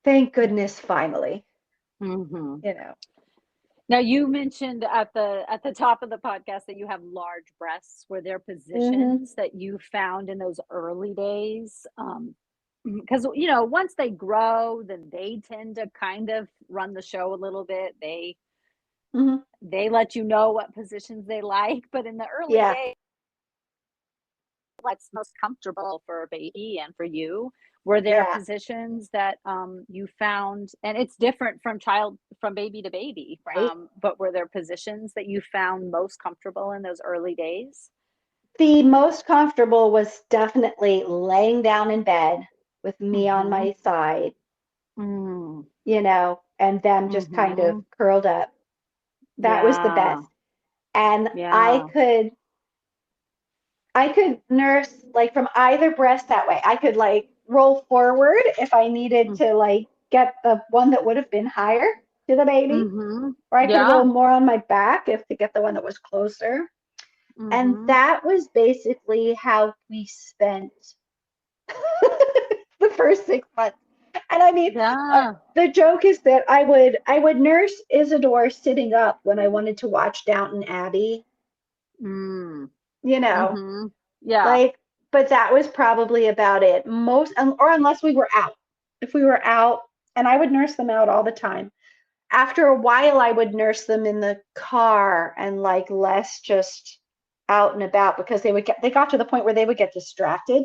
S2: thank goodness, finally,
S3: Mhm.
S2: you know.
S3: Now you mentioned at the top of the podcast that you have large breasts. Were there
S2: Hmm.
S3: positions that you found in those early days? Because once they grow, then they tend to kind of run the show a little bit.
S2: Hmm.
S3: They let you know what positions they like, but in the early
S2: Yeah.
S3: days, what's most comfortable for a baby and for you? Were there
S2: Yeah.
S3: positions that you found, and it's different from baby to baby,
S2: Right.
S3: but were there positions that you found most comfortable in those early days?
S2: The most comfortable was definitely laying down in bed with me on
S3: Mm-hmm.
S2: my side,
S3: Mm,
S2: and them just kind of
S3: mm-hmm.
S2: curled up. That was the
S3: Yeah.
S2: best. And
S3: Yeah.
S2: I could nurse like from either breast that way. I could like roll forward if I needed
S3: Mm,
S2: to like get the one that would have been higher to the baby,
S3: mm-hmm.
S2: or I could roll
S3: Yeah.
S2: more on my back if to get the one that was closer. And
S3: Mm-hmm.
S2: that was basically how we spent the first 6 months. And I mean,
S3: Yeah.
S2: the joke is that I would nurse Isidore sitting up when I wanted to watch Downton Abbey,
S3: Mm,
S2: you know,
S3: mm-hmm. Yeah.
S2: like, but that was probably about it. Or unless we were out. If we were out, and I would nurse them out all the time. After a while, I would nurse them in the car and like less just out and about because they got to the point where they would get distracted,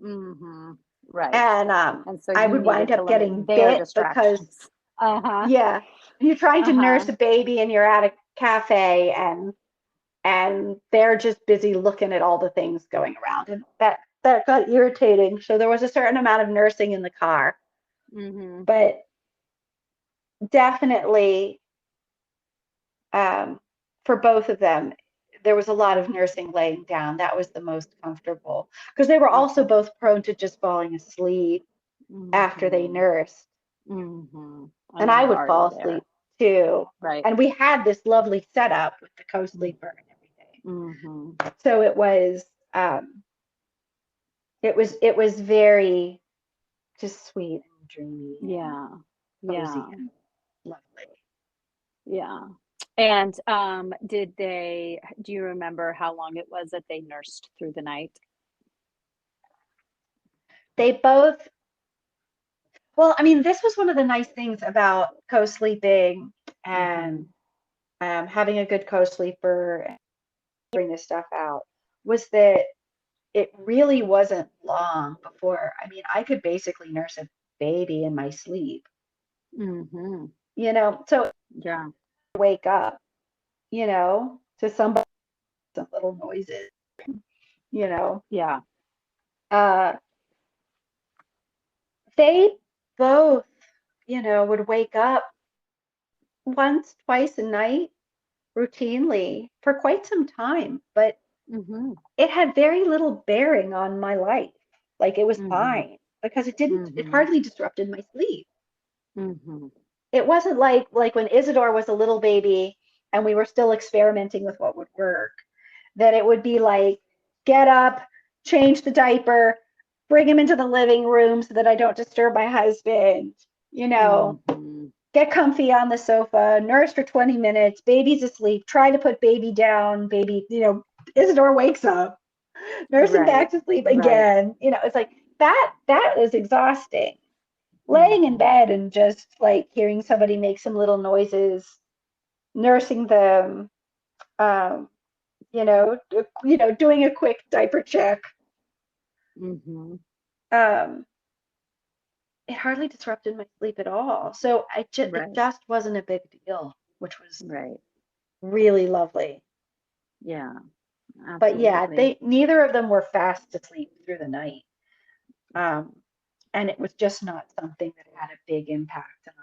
S3: Mm-hmm. Right.
S2: and
S3: And so
S2: I
S3: you
S2: would wind
S3: needed to
S2: up
S3: limit
S2: getting
S3: their
S2: bit because
S3: distractions. Uh-huh.
S2: yeah, you're trying to nurse
S3: Uh-huh.
S2: a baby and you're at a cafe and they're just busy looking at all the things going around, and that got irritating. So there was a certain amount of nursing in the car,
S3: Mhm.
S2: but definitely um, for both of them, there was a lot of nursing laying down. That was the most comfortable because they were also
S3: Okay.
S2: both prone to just falling asleep after they
S3: Mhm.
S2: nursed,
S3: Mhm.
S2: and
S3: And
S2: I
S3: you're
S2: would
S3: already
S2: fall
S3: there.
S2: asleep too.
S3: Right.
S2: And we had this lovely setup with the
S3: Mm.
S2: co-sleeper and everything,
S3: Mhm.
S2: so um, it was very just sweet and dreamy and
S3: Yeah.
S2: cozy
S3: Yeah.
S2: and lovely.
S3: Yeah. And do you remember how long it was that they nursed through the night?
S2: They both, well, I mean, this was one of the nice things about co-sleeping and
S3: Mhm.
S2: having a good co-sleeper and figuring this stuff out was that it really wasn't long before, I mean, I could basically nurse a baby in my sleep,
S3: Mhm.
S2: so
S3: Yeah.
S2: wake up, to some little noises, you know.
S3: Yeah.
S2: Uh, they both, would wake up once, twice a night routinely for quite some time, but
S3: Mhm.
S2: it had very little bearing on my life. Like it was
S3: Mhm.
S2: fine because it
S3: Mhm.
S2: hardly disrupted my sleep.
S3: Mhm.
S2: It wasn't like when Isidore was a little baby and we were still experimenting with what would work, that it would be like, get up, change the diaper, bring him into the living room so that I don't disturb my husband, you know,
S3: Mhm.
S2: get comfy on the sofa, nurse for 20 minutes, baby's asleep, try to put baby down, baby, Isidore wakes up. Nurse him back
S3: Right.
S2: to sleep
S3: Right.
S2: again. It's like that is exhausting. Laying in
S3: Mhm.
S2: bed and just like hearing somebody make some little noises, nursing them, um, doing a quick diaper check.
S3: Mhm.
S2: Um, it hardly disrupted my sleep at all. So it
S3: Right.
S2: just wasn't a big deal, which was
S3: Right.
S2: really lovely.
S3: Yeah,
S2: But yeah,
S3: absolutely.
S2: they neither of them were fast asleep through the night. Um, and it was just not something that had a big impact on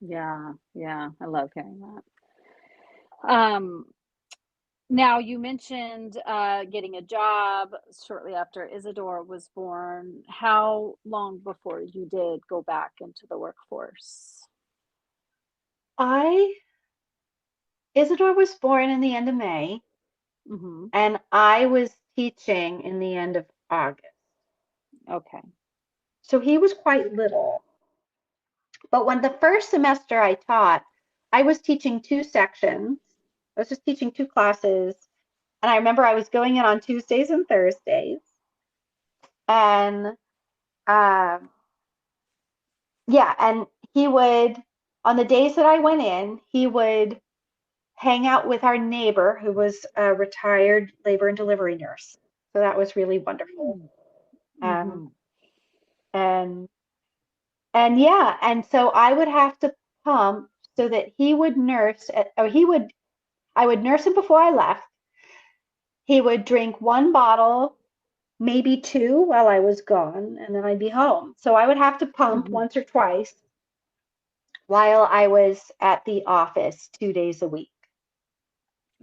S3: Yeah. Yeah, I love hearing that. Now you mentioned getting a job shortly after Isidore was born. How long before you did go back into the workforce?
S2: I Isidore was born in the end of May,
S3: Mhm.
S2: and I was teaching in the end of August.
S3: Okay.
S2: So he was quite little. But when the first semester I taught, I was teaching two sections. I was just teaching two classes. And I remember I was going in on Tuesdays and Thursdays. And um, yeah, and he would, on the days that I went in, he would hang out with our neighbor who was a retired labor and delivery nurse. So that was really wonderful.
S3: Mm.
S2: Um,
S3: Mhm.
S2: and and yeah, and so I would have to pump so that he would nurse, or I would nurse him before I left. He would drink one bottle, maybe two while I was gone, and then I'd be home. So I would have to pump
S3: Mhm.
S2: once or twice while I was at the office 2 days a week.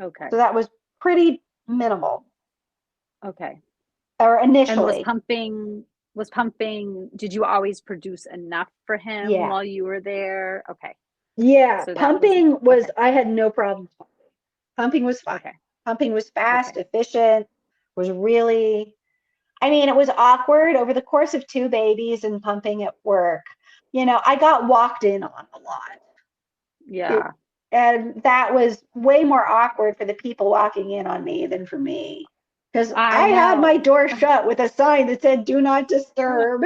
S3: Okay.
S2: So that was pretty minimal,
S3: Okay.
S2: or
S3: And
S2: initially.
S3: was pumping, did you always produce enough for him
S2: Yeah.
S3: while you were there? Okay.
S2: Yeah.
S3: So that was
S2: Pumping was,
S3: okay.
S2: I had no problems pumping. Pumping was fine.
S3: Okay.
S2: Pumping was fast,
S3: Okay.
S2: efficient, was really, I mean, it was awkward over the course of two babies and pumping at work. I got walked in on a lot. It,
S3: Yeah.
S2: and that was way more awkward for the people walking in on me than for me. Because
S3: I
S2: I had my
S3: know.
S2: door shut with a sign that said, "Do not disturb."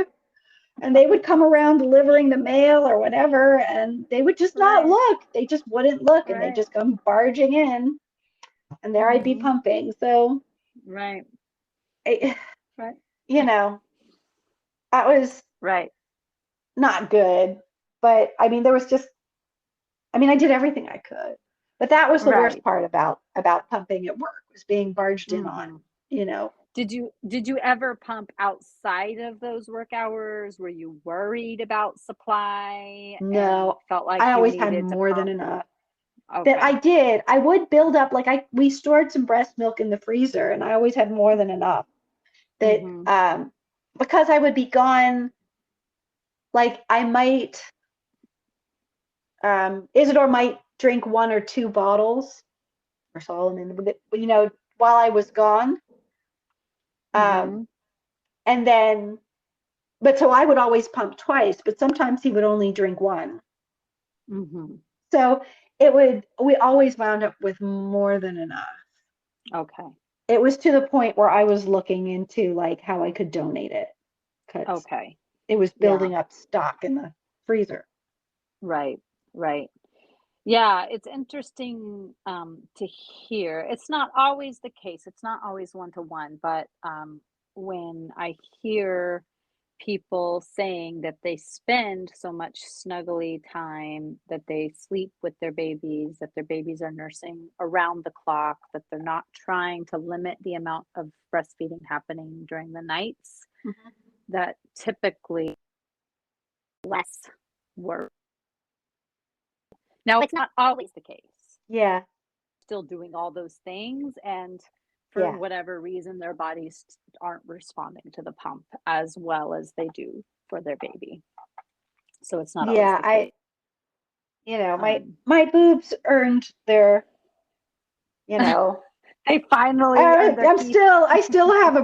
S2: And they would come around delivering the mail or whatever, and they would just not
S3: Right.
S2: look. They just wouldn't look, and they'd
S3: Right.
S2: just come barging in, and there I'd be
S3: Mhm.
S2: pumping. So,
S3: Right.
S2: I,
S3: Right.
S2: you know, that was
S3: Right.
S2: not good. But I mean, I did everything I could. But that was the worst
S3: Right.
S2: part about pumping at work, was being barged in on,
S3: Mhm.
S2: you know.
S3: Did you ever pump outside of those work hours? Were you worried about supply and
S2: No,
S3: felt like
S2: I
S3: you
S2: always had
S3: needed to
S2: more than
S3: pump?
S2: enough. That I
S3: Okay.
S2: did. I would build up, like, we stored some breast milk in the freezer, and I always had more than enough. That
S3: Mhm.
S2: because I would be gone, like I might Isidore might drink one or two bottles, or Solomon, while I was gone. Um,
S3: Mhm.
S2: and then, but so I would always pump twice, but sometimes he would only drink one.
S3: Mhm.
S2: So we always wound up with more than enough.
S3: Okay.
S2: It was to the point where I was looking into like how I could donate it, because
S3: Okay.
S2: it was
S3: Yeah.
S2: building up stock in the freezer.
S3: Right. Right. Yeah, it's interesting to hear. It's not always the case. It's not always one to one, but when I hear people saying that they spend so much snuggly time, that they sleep with their babies, that their babies are nursing around the clock, that they're not trying to limit the amount of breastfeeding happening during the nights,
S2: Mhm.
S3: that typically less work. Now, it's not always the case.
S2: Yeah,
S3: Still doing all those things, and for
S2: yeah,
S3: whatever reason their bodies aren't responding to the pump as well as they do for their baby, so it's not always
S2: yeah.
S3: the case.
S2: My
S3: um,
S2: boobs earned their, you know.
S3: they finally earned their keep.
S2: I still have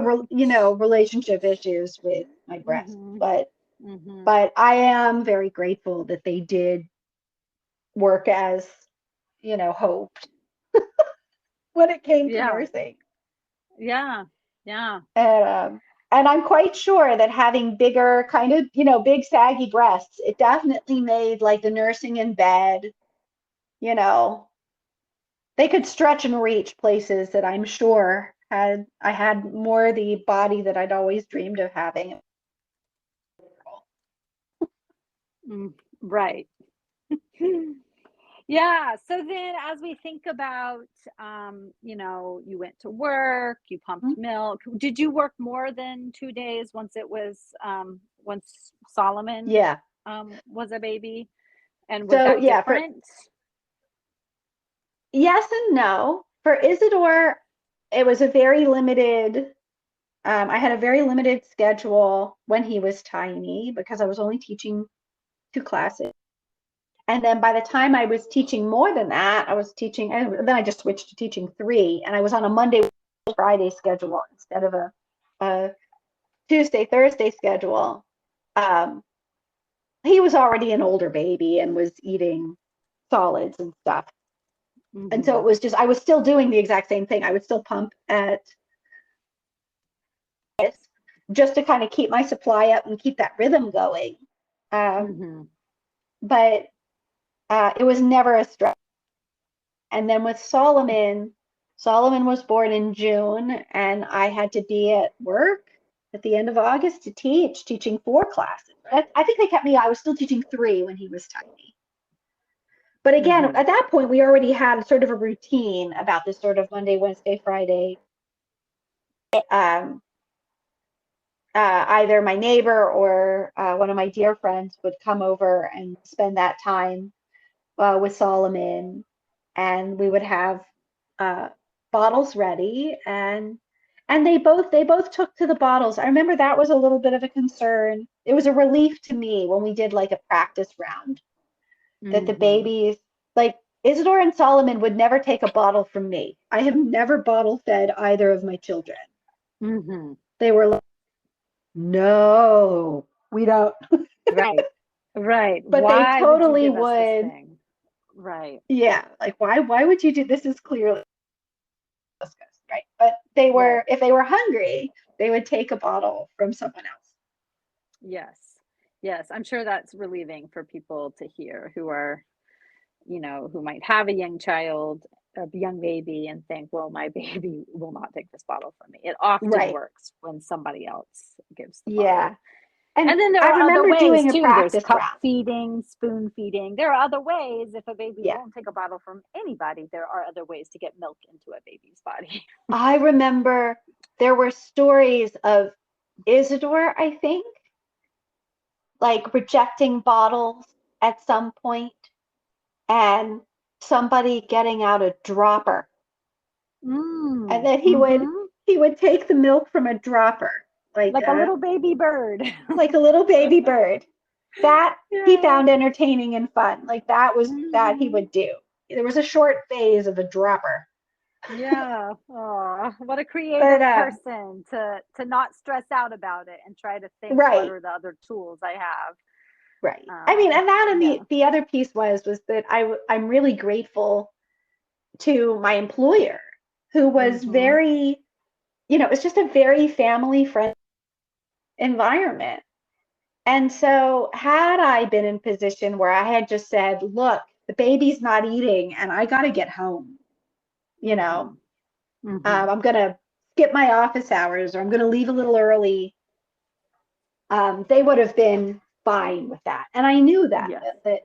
S2: relationship issues with my breasts,
S3: Hmm.
S2: but
S3: Hmm.
S2: I am very grateful that they did work as, hoped when it came to
S3: Yeah.
S2: nursing.
S3: Yeah. Yeah.
S2: And I'm quite sure that having bigger, kind of, big saggy breasts, it definitely made like the nursing in bed, you know, they could stretch and reach places that I'm sure I had more the body that I'd always dreamed of having.
S3: Mm, right. Yeah. So then as we think about, you went to work, you pumped milk. Did you work more than 2 days once Solomon
S2: Yeah.
S3: was a baby? And was
S2: So
S3: that
S2: yeah, for
S3: different?
S2: yes and no. For Isidore, it was a very limited, I had a very limited schedule when he was tiny because I was only teaching 2 classes. And then by the time I was teaching more than that, I was teaching, and then I just switched to teaching 3, and I was on a Monday, Friday schedule instead of a Tuesday, Thursday schedule. Um, he was already an older baby and was eating solids and stuff. And so
S3: Hmm.
S2: it was just, I was still doing the exact same thing. I would still pump at just to kind of keep my supply up and keep that rhythm going. Um,
S3: Hmm.
S2: but it was never a stress. And then with Solomon was born in June, and I had to be at work at the end of August to teaching 4 classes. I think they kept me, I was still teaching 3 when he was tiny. But again,
S3: Hmm.
S2: at that point, we already had sort of a routine about this sort of Monday, Wednesday, Friday. Um, Either my neighbor or one of my dear friends would come over and spend that time with Solomon, and we would have uh, bottles ready, and they both took to the bottles. I remember that was a little bit of a concern. It was a relief to me when we did like a practice round that the
S3: Hmm.
S2: babies, like Isidore and Solomon, would never take a bottle from me. I have never bottle fed either of my children.
S3: Hmm.
S2: They were like, no, we don't.
S3: Right. Right.
S2: But they
S3: Why would you
S2: totally
S3: give us this
S2: would.
S3: thing? Right.
S2: Yeah, like why would you do this? Is clearly right? But they
S3: Right.
S2: were, if they were hungry, they would take a bottle from someone else.
S3: Yes. Yes. I'm sure that's relieving for people to hear who are, who might have a young child, a young baby, and think, well, my baby will not take this bottle from me. It often
S2: Right.
S3: works when somebody else gives the bottle.
S2: Yeah. And
S3: And then there
S2: I
S3: are other
S2: remember
S3: ways
S2: doing a
S3: too. There's
S2: practice
S3: cup
S2: round.
S3: feeding, spoon feeding. There are other ways. If a baby
S2: Yeah.
S3: won't take a bottle from anybody, there are other ways to get milk into a baby's body.
S2: I remember there were stories of Isidore, I think, like rejecting bottles at some point and somebody getting out a dropper. And
S3: Mm,
S2: then he would
S3: mm-hmm.
S2: he would take the milk from a dropper, like
S3: Like a
S2: a
S3: little baby bird.
S2: like a little baby bird. That he
S3: Yeah.
S2: found entertaining and fun. Like that was that he
S3: Hmm.
S2: would do. There was a short phase of a dropper.
S3: Yeah. Oh, what a
S2: But
S3: creative person to not stress out about it and try to think, what
S2: right,
S3: are the other tools I have?
S2: right. I mean, and that, and
S3: Yeah.
S2: the other piece was that I'm really grateful to my employer, who was
S3: Mm-hmm.
S2: very, it's just a very family friendly environment. And so had I been in a position where I had just said, look, the baby's not eating and I got to get home, you know,
S3: Mm-hmm. Mm-hmm.
S2: I'm going to skip my office hours or I'm going to leave a little early, they would have been fine with that. And I knew
S3: Yes.
S2: that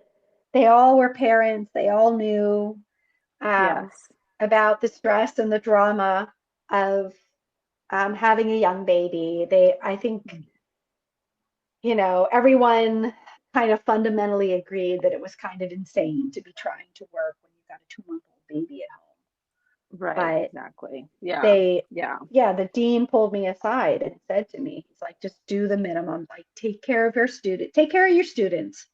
S2: they all were parents. They all knew um,
S3: Yes.
S2: about the stress and the drama of having a young baby. I think, everyone kind of fundamentally agreed that it was kind of insane to be trying to work when you've got a 2-month-old baby at home.
S3: Right.
S2: But
S3: Exactly. Yeah.
S2: they,
S3: Yeah.
S2: yeah, the dean pulled me aside and said to me, he's like, just do the minimum, like take care of your students,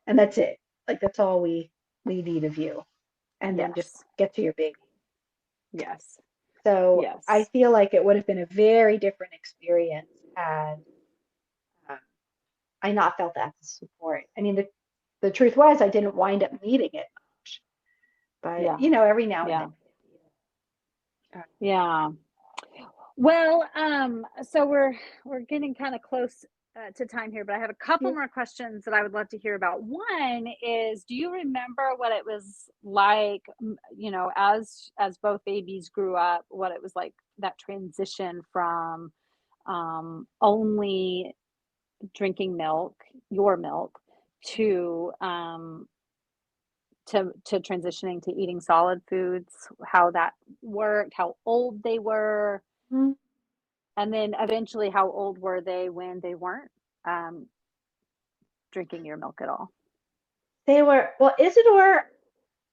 S2: and that's it. Like that's all we need of you, and then just
S3: Yes.
S2: get to your baby.
S3: Yes.
S2: So I
S3: Yes.
S2: feel like it would have been a very different experience had uh, I not felt that support. I mean, the truth was I didn't wind up needing it much, but
S3: Yeah.
S2: every now and then.
S3: Yeah. Yeah. Well, so we're getting kind of close to time here, but I have a couple
S2: Yeah.
S3: more questions that I would love to hear about. One is, do you remember what it was like, as both babies grew up, what it was like, that transition from only drinking milk, your milk, to to transitioning to eating solid foods, how that worked, how old they were,
S2: Mm.
S3: and then eventually how old were they when they weren't um, drinking your milk at all?
S2: They were, well, Isidore,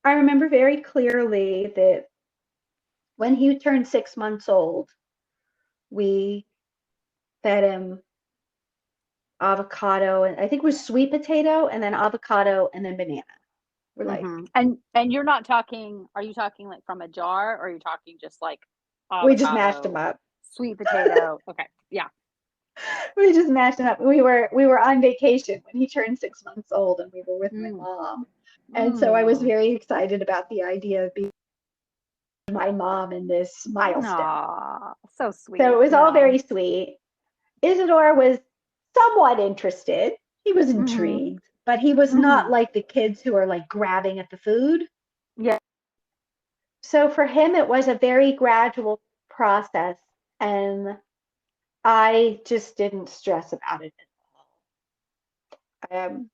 S2: I remember very clearly that when he turned 6 months old, we fed him avocado and I think it was sweet potato and then avocado and then banana. We're like,
S3: And you're not talking, are you talking like from a jar, or are you talking just like
S2: we just mashed them
S3: avocado,
S2: up.
S3: sweet potato? Okay. Yeah.
S2: We just mashed them up. We were on vacation when he turned 6 months old and we were with my
S3: Mm.
S2: mom. And so I was
S3: Mm.
S2: very excited about the idea of being my mom in this milestone.
S3: Aw, so
S2: So it
S3: sweet.
S2: was all
S3: Yeah.
S2: very sweet. Isidore was somewhat interested. He was
S3: Mhm.
S2: intrigued, but he was not
S3: Mhm.
S2: like the kids who are like grabbing at the food.
S3: Yeah.
S2: So for him, it was a very gradual process, and I just didn't stress about it at all.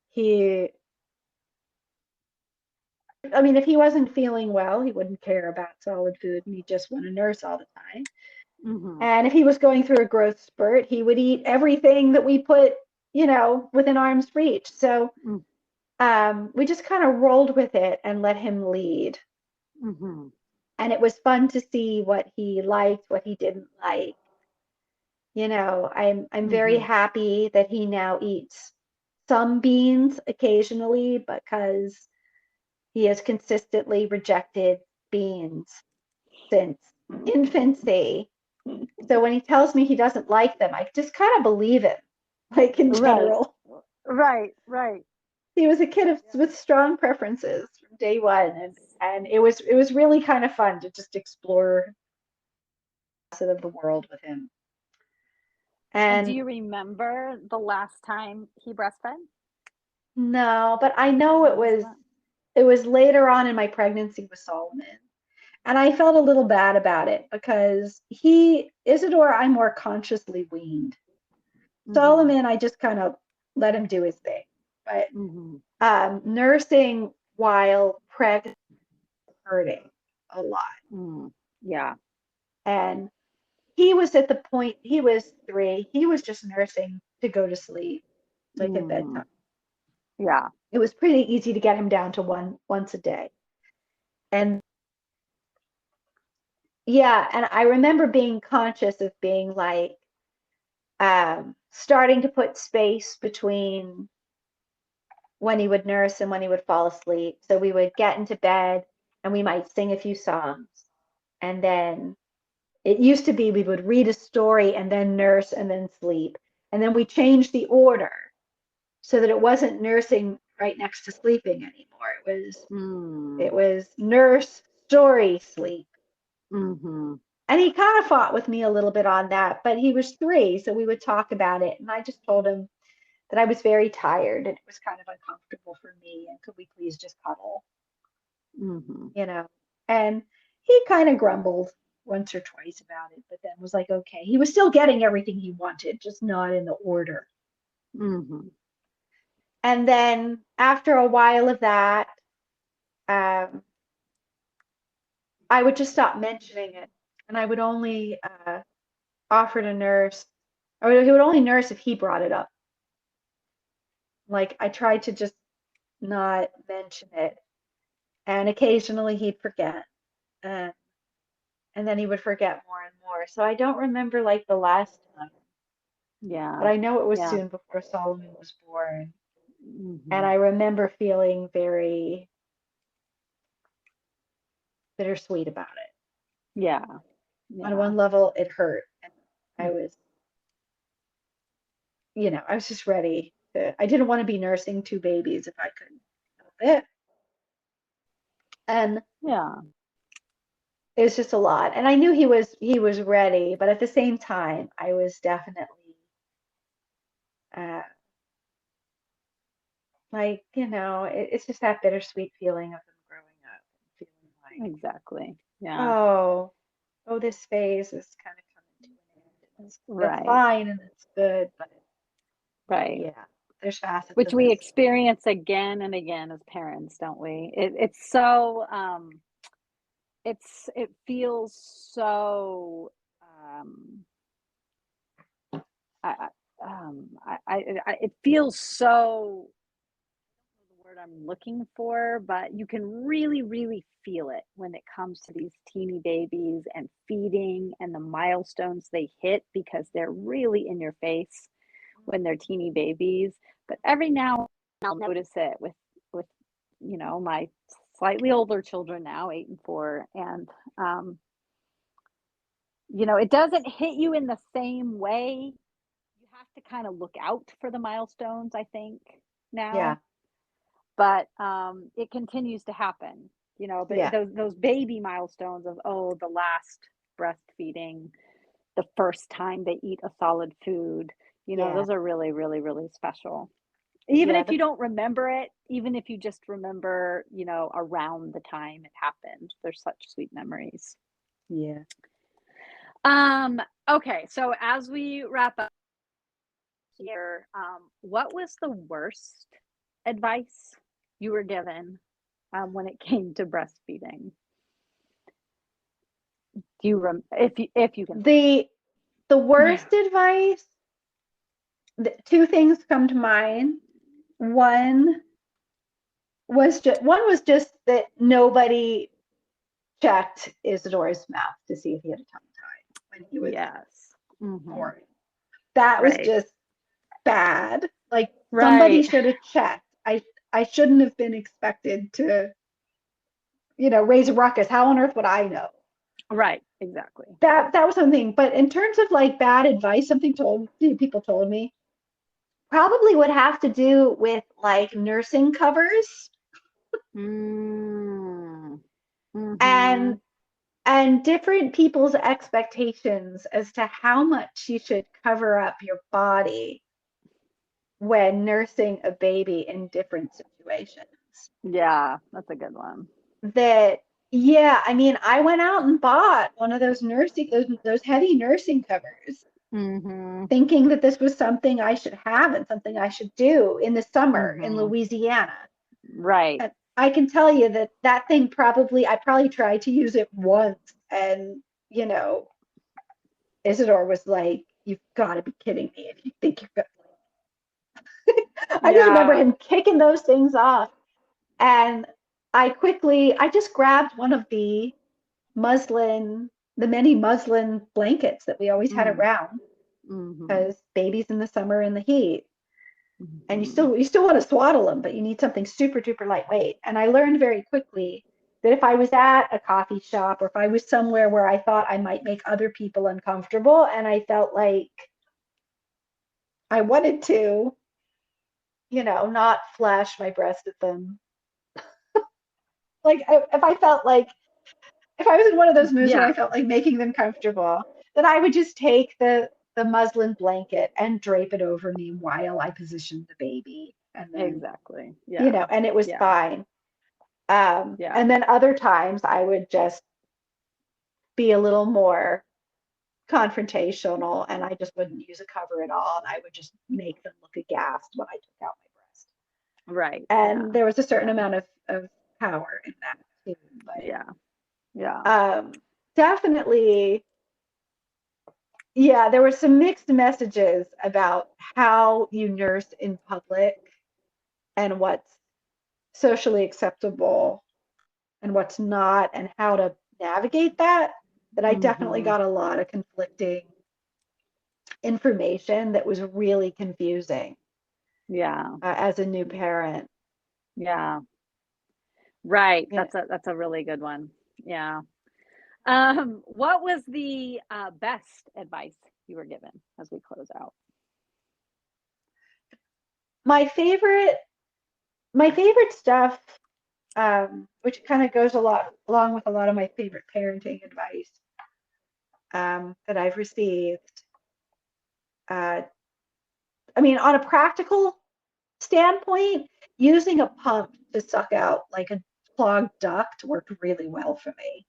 S2: He, I mean, if he wasn't feeling well, he wouldn't care about solid food and he'd just want to nurse all the time.
S3: Mhm.
S2: And if he was going through a growth spurt, he would eat everything that we put, within arm's reach. So
S3: Mm.
S2: we just kind of rolled with it and let him lead.
S3: Mhm.
S2: And it was fun to see what he liked, what he didn't like. I'm very
S3: Mhm.
S2: happy that he now eats some beans occasionally because he has consistently rejected beans since infancy. So when he tells me he doesn't like them, I just kind of believe him, like in
S3: Right.
S2: general.
S3: Right. Right.
S2: He was a kid with strong preferences from day one, and it was really kind of fun to just explore the facet of the world with him.
S3: And do
S2: And
S3: you remember the last time he breastfed?
S2: no, but I know it
S3: When was
S2: was
S3: that?
S2: it was later on in my pregnancy with Solomon. And I felt a little bad about it because Isidore, I more consciously weaned.
S3: Mhm.
S2: Solomon, I just kind of let him do his thing. But
S3: Mhm.
S2: nursing while pregnant hurting a lot.
S3: Mm. Yeah.
S2: And he was at the point, he was 3, he was just nursing to go to sleep, like at bedtime.
S3: Mhm. Yeah.
S2: It was pretty easy to get him down to once a day. And yeah, and I remember being conscious of being like, starting to put space between when he would nurse and when he would fall asleep. So we would get into bed and we might sing a few songs. And then it used to be we would read a story and then nurse and then sleep. And then we changed the order so that it wasn't nursing right next to sleeping anymore. It
S3: Mm.
S2: was nurse, story, sleep.
S3: Mhm.
S2: And he kind of fought with me a little bit on that, but he was 3, so we would talk about it. And I just told him that I was very tired and it was kind of uncomfortable for me. And could we please just cuddle,
S3: Mhm.
S2: you know? And he kind of grumbled once or twice about it, but then was like, okay. He was still getting everything he wanted, just not in the order.
S3: Mhm.
S2: And then after a while of that, um, I would just stop mentioning it. And I would only offer to nurse, or he would only nurse if he brought it up. Like I tried to just not mention it. And occasionally he'd forget. Uh, and then he would forget more and more. So I don't remember like the last time, but
S3: Yeah.
S2: I know it was
S3: Yeah.
S2: soon before Solomon was born. And I
S3: Mhm.
S2: remember feeling very bittersweet about it.
S3: Yeah.
S2: On
S3: Yeah.
S2: one level, it hurt. And I was, I was just ready I didn't want to be nursing 2 babies if I could help it. And
S3: Yeah.
S2: it was just a lot. And I knew he was ready, but at the same time, I was definitely uh, like, it's just that bittersweet feeling of them growing up and feeling like,
S3: Exactly. Yeah.
S2: oh, oh, this phase is kind of coming to an end. And that's
S3: Right.
S2: fine and it's good, but
S3: Right.
S2: yeah, there's facets
S3: Which
S2: of
S3: we
S2: this.
S3: experience again and again as parents, don't we? It's so it feels so I, it feels so the word I'm looking for, but you can really, really feel it when it comes to these teeny babies and feeding and the milestones they hit because they're really in your face when they're teeny babies. But every now and I'll notice it with my slightly older children now, 8 and 4, and it doesn't hit you in the same way. You have to kind of look out for the milestones, I think,
S2: Yeah,
S3: now. But it continues to happen, but
S2: yeah,
S3: those baby milestones of, oh, the last breastfeeding, the first time they eat a solid food,
S2: yeah,
S3: those are really, really, really special. Even
S2: yeah,
S3: if you don't remember it, even if you just remember, around the time it happened, they're such sweet memories.
S2: yeah.
S3: Um, okay, so as we wrap up here, what was the worst advice you were given when it came to breastfeeding? Do you if you can
S2: The the
S3: remember?
S2: worst advice, two things come to mind. One one was just that nobody checked Isidore's mouth to see if he had a tongue tie when he was
S3: Yes. Hmm.
S2: born. That was
S3: Right.
S2: just bad. Like somebody
S3: Right.
S2: should have checked. I shouldn't have been expected to, raise a ruckus. How on earth would I know?
S3: Right. Exactly.
S2: That was something. But in terms of like bad advice, people told me probably would have to do with like nursing covers
S3: Mm.
S2: and
S3: Mhm.
S2: different people's expectations as to how much you should cover up your body when nursing a baby in different situations.
S3: Yeah, that's a good one.
S2: That yeah, I mean, I went out and bought one of those heavy nursing covers,
S3: Mhm.
S2: thinking that this was something I should have and something I should do in the summer in
S3: Mhm.
S2: Louisiana.
S3: Right.
S2: And I can tell you that that thing I probably tried to use it once, and you know, Isidore was like, "You've got to be kidding me if you think you're good." I just remember
S3: Yeah.
S2: him kicking those things off, and I just grabbed one of the many muslin blankets that we always had
S3: Mm.
S2: around
S3: Mhm.
S2: because babies in the summer in the heat, and
S3: Mhm.
S2: you still want to swaddle them, but you need something super duper lightweight. And I learned very quickly that if I was at a coffee shop or if I was somewhere where I thought I might make other people uncomfortable and I felt like I wanted to, not flash my breast at them. Like if I felt like if I was in one of those moods where
S3: Yeah,
S2: I felt like making them comfortable, then I would just take the muslin blanket and drape it over me while I positioned the baby, and then
S3: exactly. Yeah.
S2: and it was
S3: Yeah.
S2: fine.
S3: Yeah.
S2: And then other times I would just be a little more confrontational, and I just wouldn't use a cover at all, and I would just make them look aghast when I took out my breast.
S3: Right. Yeah.
S2: And there was a certain
S3: Yeah.
S2: amount of power in that too, but
S3: Yeah. Yeah.
S2: definitely, yeah, there were some mixed messages about how you nurse in public and what's socially acceptable and what's not, and how to navigate that I definitely
S3: Mhm.
S2: got a lot of conflicting information that was really confusing
S3: Yeah.
S2: as a new parent.
S3: Yeah. Right.
S2: Yeah.
S3: That's a really good one. Yeah. What was the best advice you were given as we close out?
S2: My favorite my favorite stuff which kind of goes a lot along with a lot of my favorite parenting advice that I've received. Uh, I mean, on a practical standpoint, using a pump to suck out like a clogged duct worked really well for me.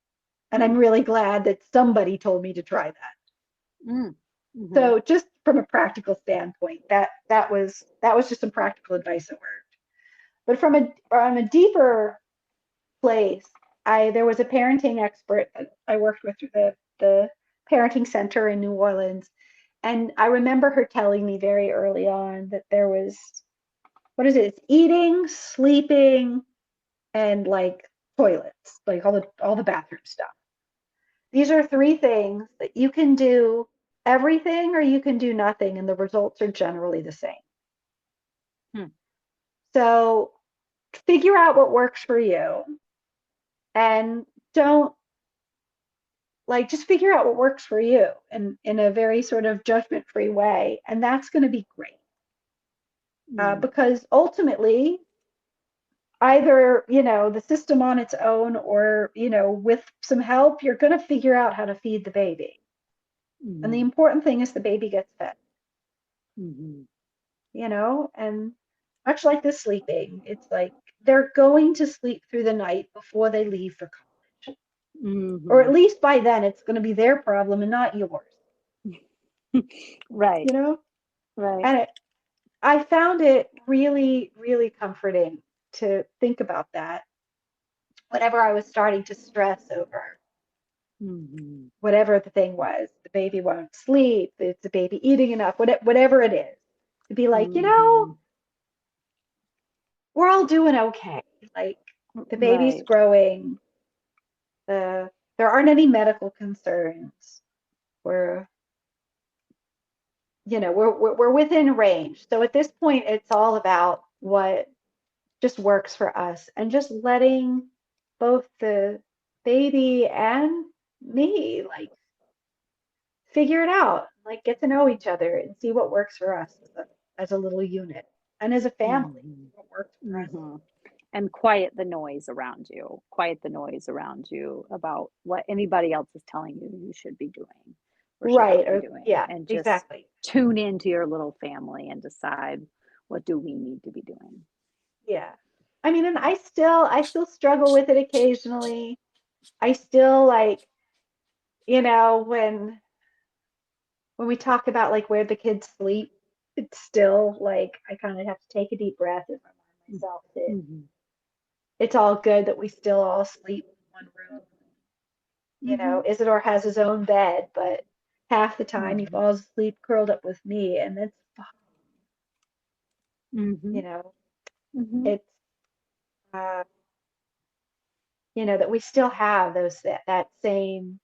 S2: And I'm really glad that somebody told me to try that.
S3: Mm-hmm.
S2: So just from a practical standpoint, that was just some practical advice that worked. But from a deeper place, there was a parenting expert that I worked with through the parenting center in New Orleans. And I remember her telling me very early on that there was, what is it? It's eating, sleeping, and like toilets, like all the bathroom stuff. These are three things that you can do everything or you can do nothing, and the results are generally the same.
S3: Hmm.
S2: So figure out what works for you and don't just figure out what works for you in a very sort of judgment-free way. And that's going to be great. Because ultimately, either, the system on its own or, with some help, you're going to figure out how to feed the baby. And the important thing is the baby gets fed. And much like the sleeping, it's like they're going to sleep through the night before they leave for college. Or at least by then, it's going to be their problem and not yours.
S3: Right. Right.
S2: And I found it really, really comforting to think about that whenever I was starting to stress over whatever the thing was. The baby won't sleep, it's the baby eating enough, whatever it is. To be like, we're all doing okay. Like the baby's growing. There aren't any medical concerns. We're within range. So at this point, it's all about what just works for us and just letting both the baby and me figure it out, get to know each other and see what works for us as a little unit and as a family, what works for us.
S3: And quiet the noise around you. Quiet the noise around you about what anybody else is telling you you should be doing or should
S2: Right.
S3: not be doing.
S2: Yeah,
S3: And just
S2: exactly.
S3: tune into your little family and decide, what do we need to be doing?
S2: Yeah. I mean, and I still struggle with it occasionally. I still when we talk about where the kids sleep, it's still I kind of have to take a deep breath and remind myself that it's all good, that we still all sleep in one room. Isidore has his own bed, but half the time he falls asleep curled up with me, and that's it's that we still have that same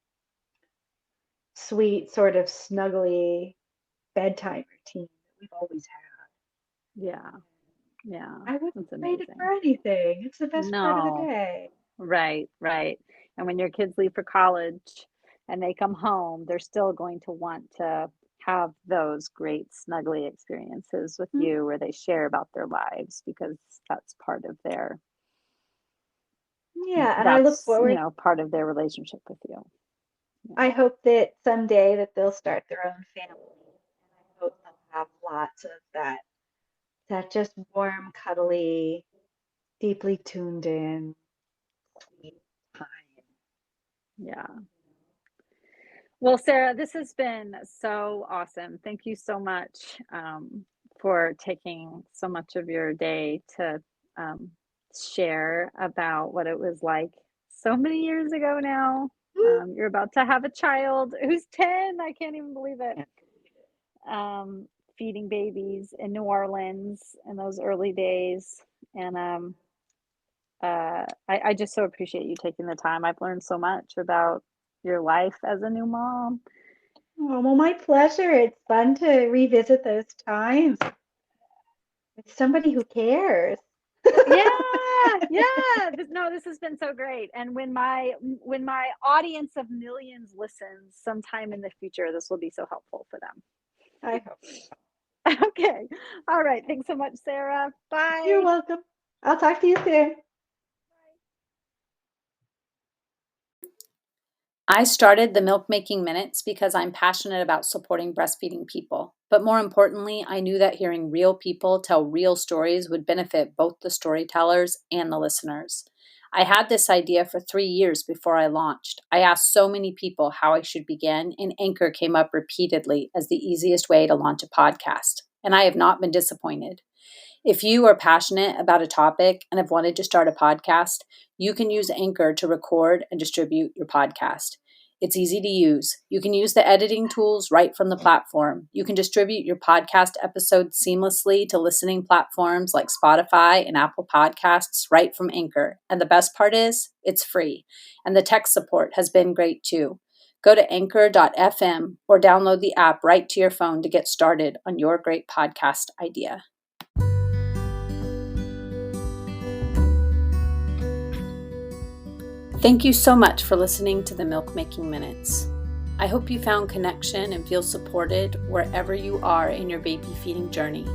S2: sweet sort of snuggly bedtime routine that we've always had.
S3: Yeah.
S2: I wouldn't
S3: That's
S2: trade it
S3: amazing.
S2: for anything. It's the best part of the
S3: No.
S2: day.
S3: Right. And when your kids leave for college and they come home, they're still going to want to have those great snuggly experiences with you where they share about their lives, because that's part of their
S2: Yeah, and I look forward.
S3: Part of their relationship with you. Yeah.
S2: I hope that someday that they'll start their own family, and I hope they'll have lots of that just warm, cuddly, deeply tuned in, sweet time.
S3: Yeah. Well, Sarah, this has been so awesome. Thank you so much for taking so much of your day to share about what it was like so many years ago now. You're about to have a child who's 10. I can't even believe it. Feeding babies in New Orleans in those early days. And I just so appreciate you taking the time. I've learned so much about your life as a new mom.
S2: Oh, well, my pleasure. It's fun to revisit those times with somebody who cares.
S3: Yeah. This has been so great. And when my audience of millions listens sometime in the future, this will be so helpful for them.
S2: I hope.
S3: Okay. All right. Thanks so much, Sarah. Bye.
S2: You're welcome. I'll talk to you soon.
S1: I started the Milk Making Minutes because I'm passionate about supporting breastfeeding people. But more importantly, I knew that hearing real people tell real stories would benefit both the storytellers and the listeners. I had this idea for 3 years before I launched. I asked so many people how I should begin, and Anchor came up repeatedly as the easiest way to launch a podcast. And I have not been disappointed. If you are passionate about a topic and have wanted to start a podcast, you can use Anchor to record and distribute your podcast. It's easy to use. You can use the editing tools right from the platform. You can distribute your podcast episodes seamlessly to listening platforms like Spotify and Apple Podcasts right from Anchor. And the best part is, it's free. And the tech support has been great too. Go to anchor.fm or download the app right to your phone to get started on your great podcast idea. Thank you so much for listening to the Milk Making Minutes. I hope you found connection and feel supported wherever you are in your baby feeding journey.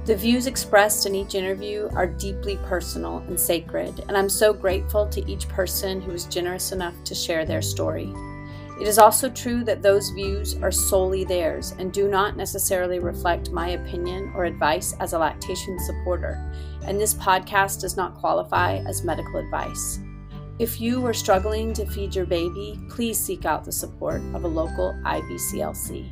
S1: The views expressed in each interview are deeply personal and sacred, and I'm so grateful to each person who was generous enough to share their story. It is also true that those views are solely theirs and do not necessarily reflect my opinion or advice as a lactation supporter, and this podcast does not qualify as medical advice. If you are struggling to feed your baby, please seek out the support of a local IBCLC.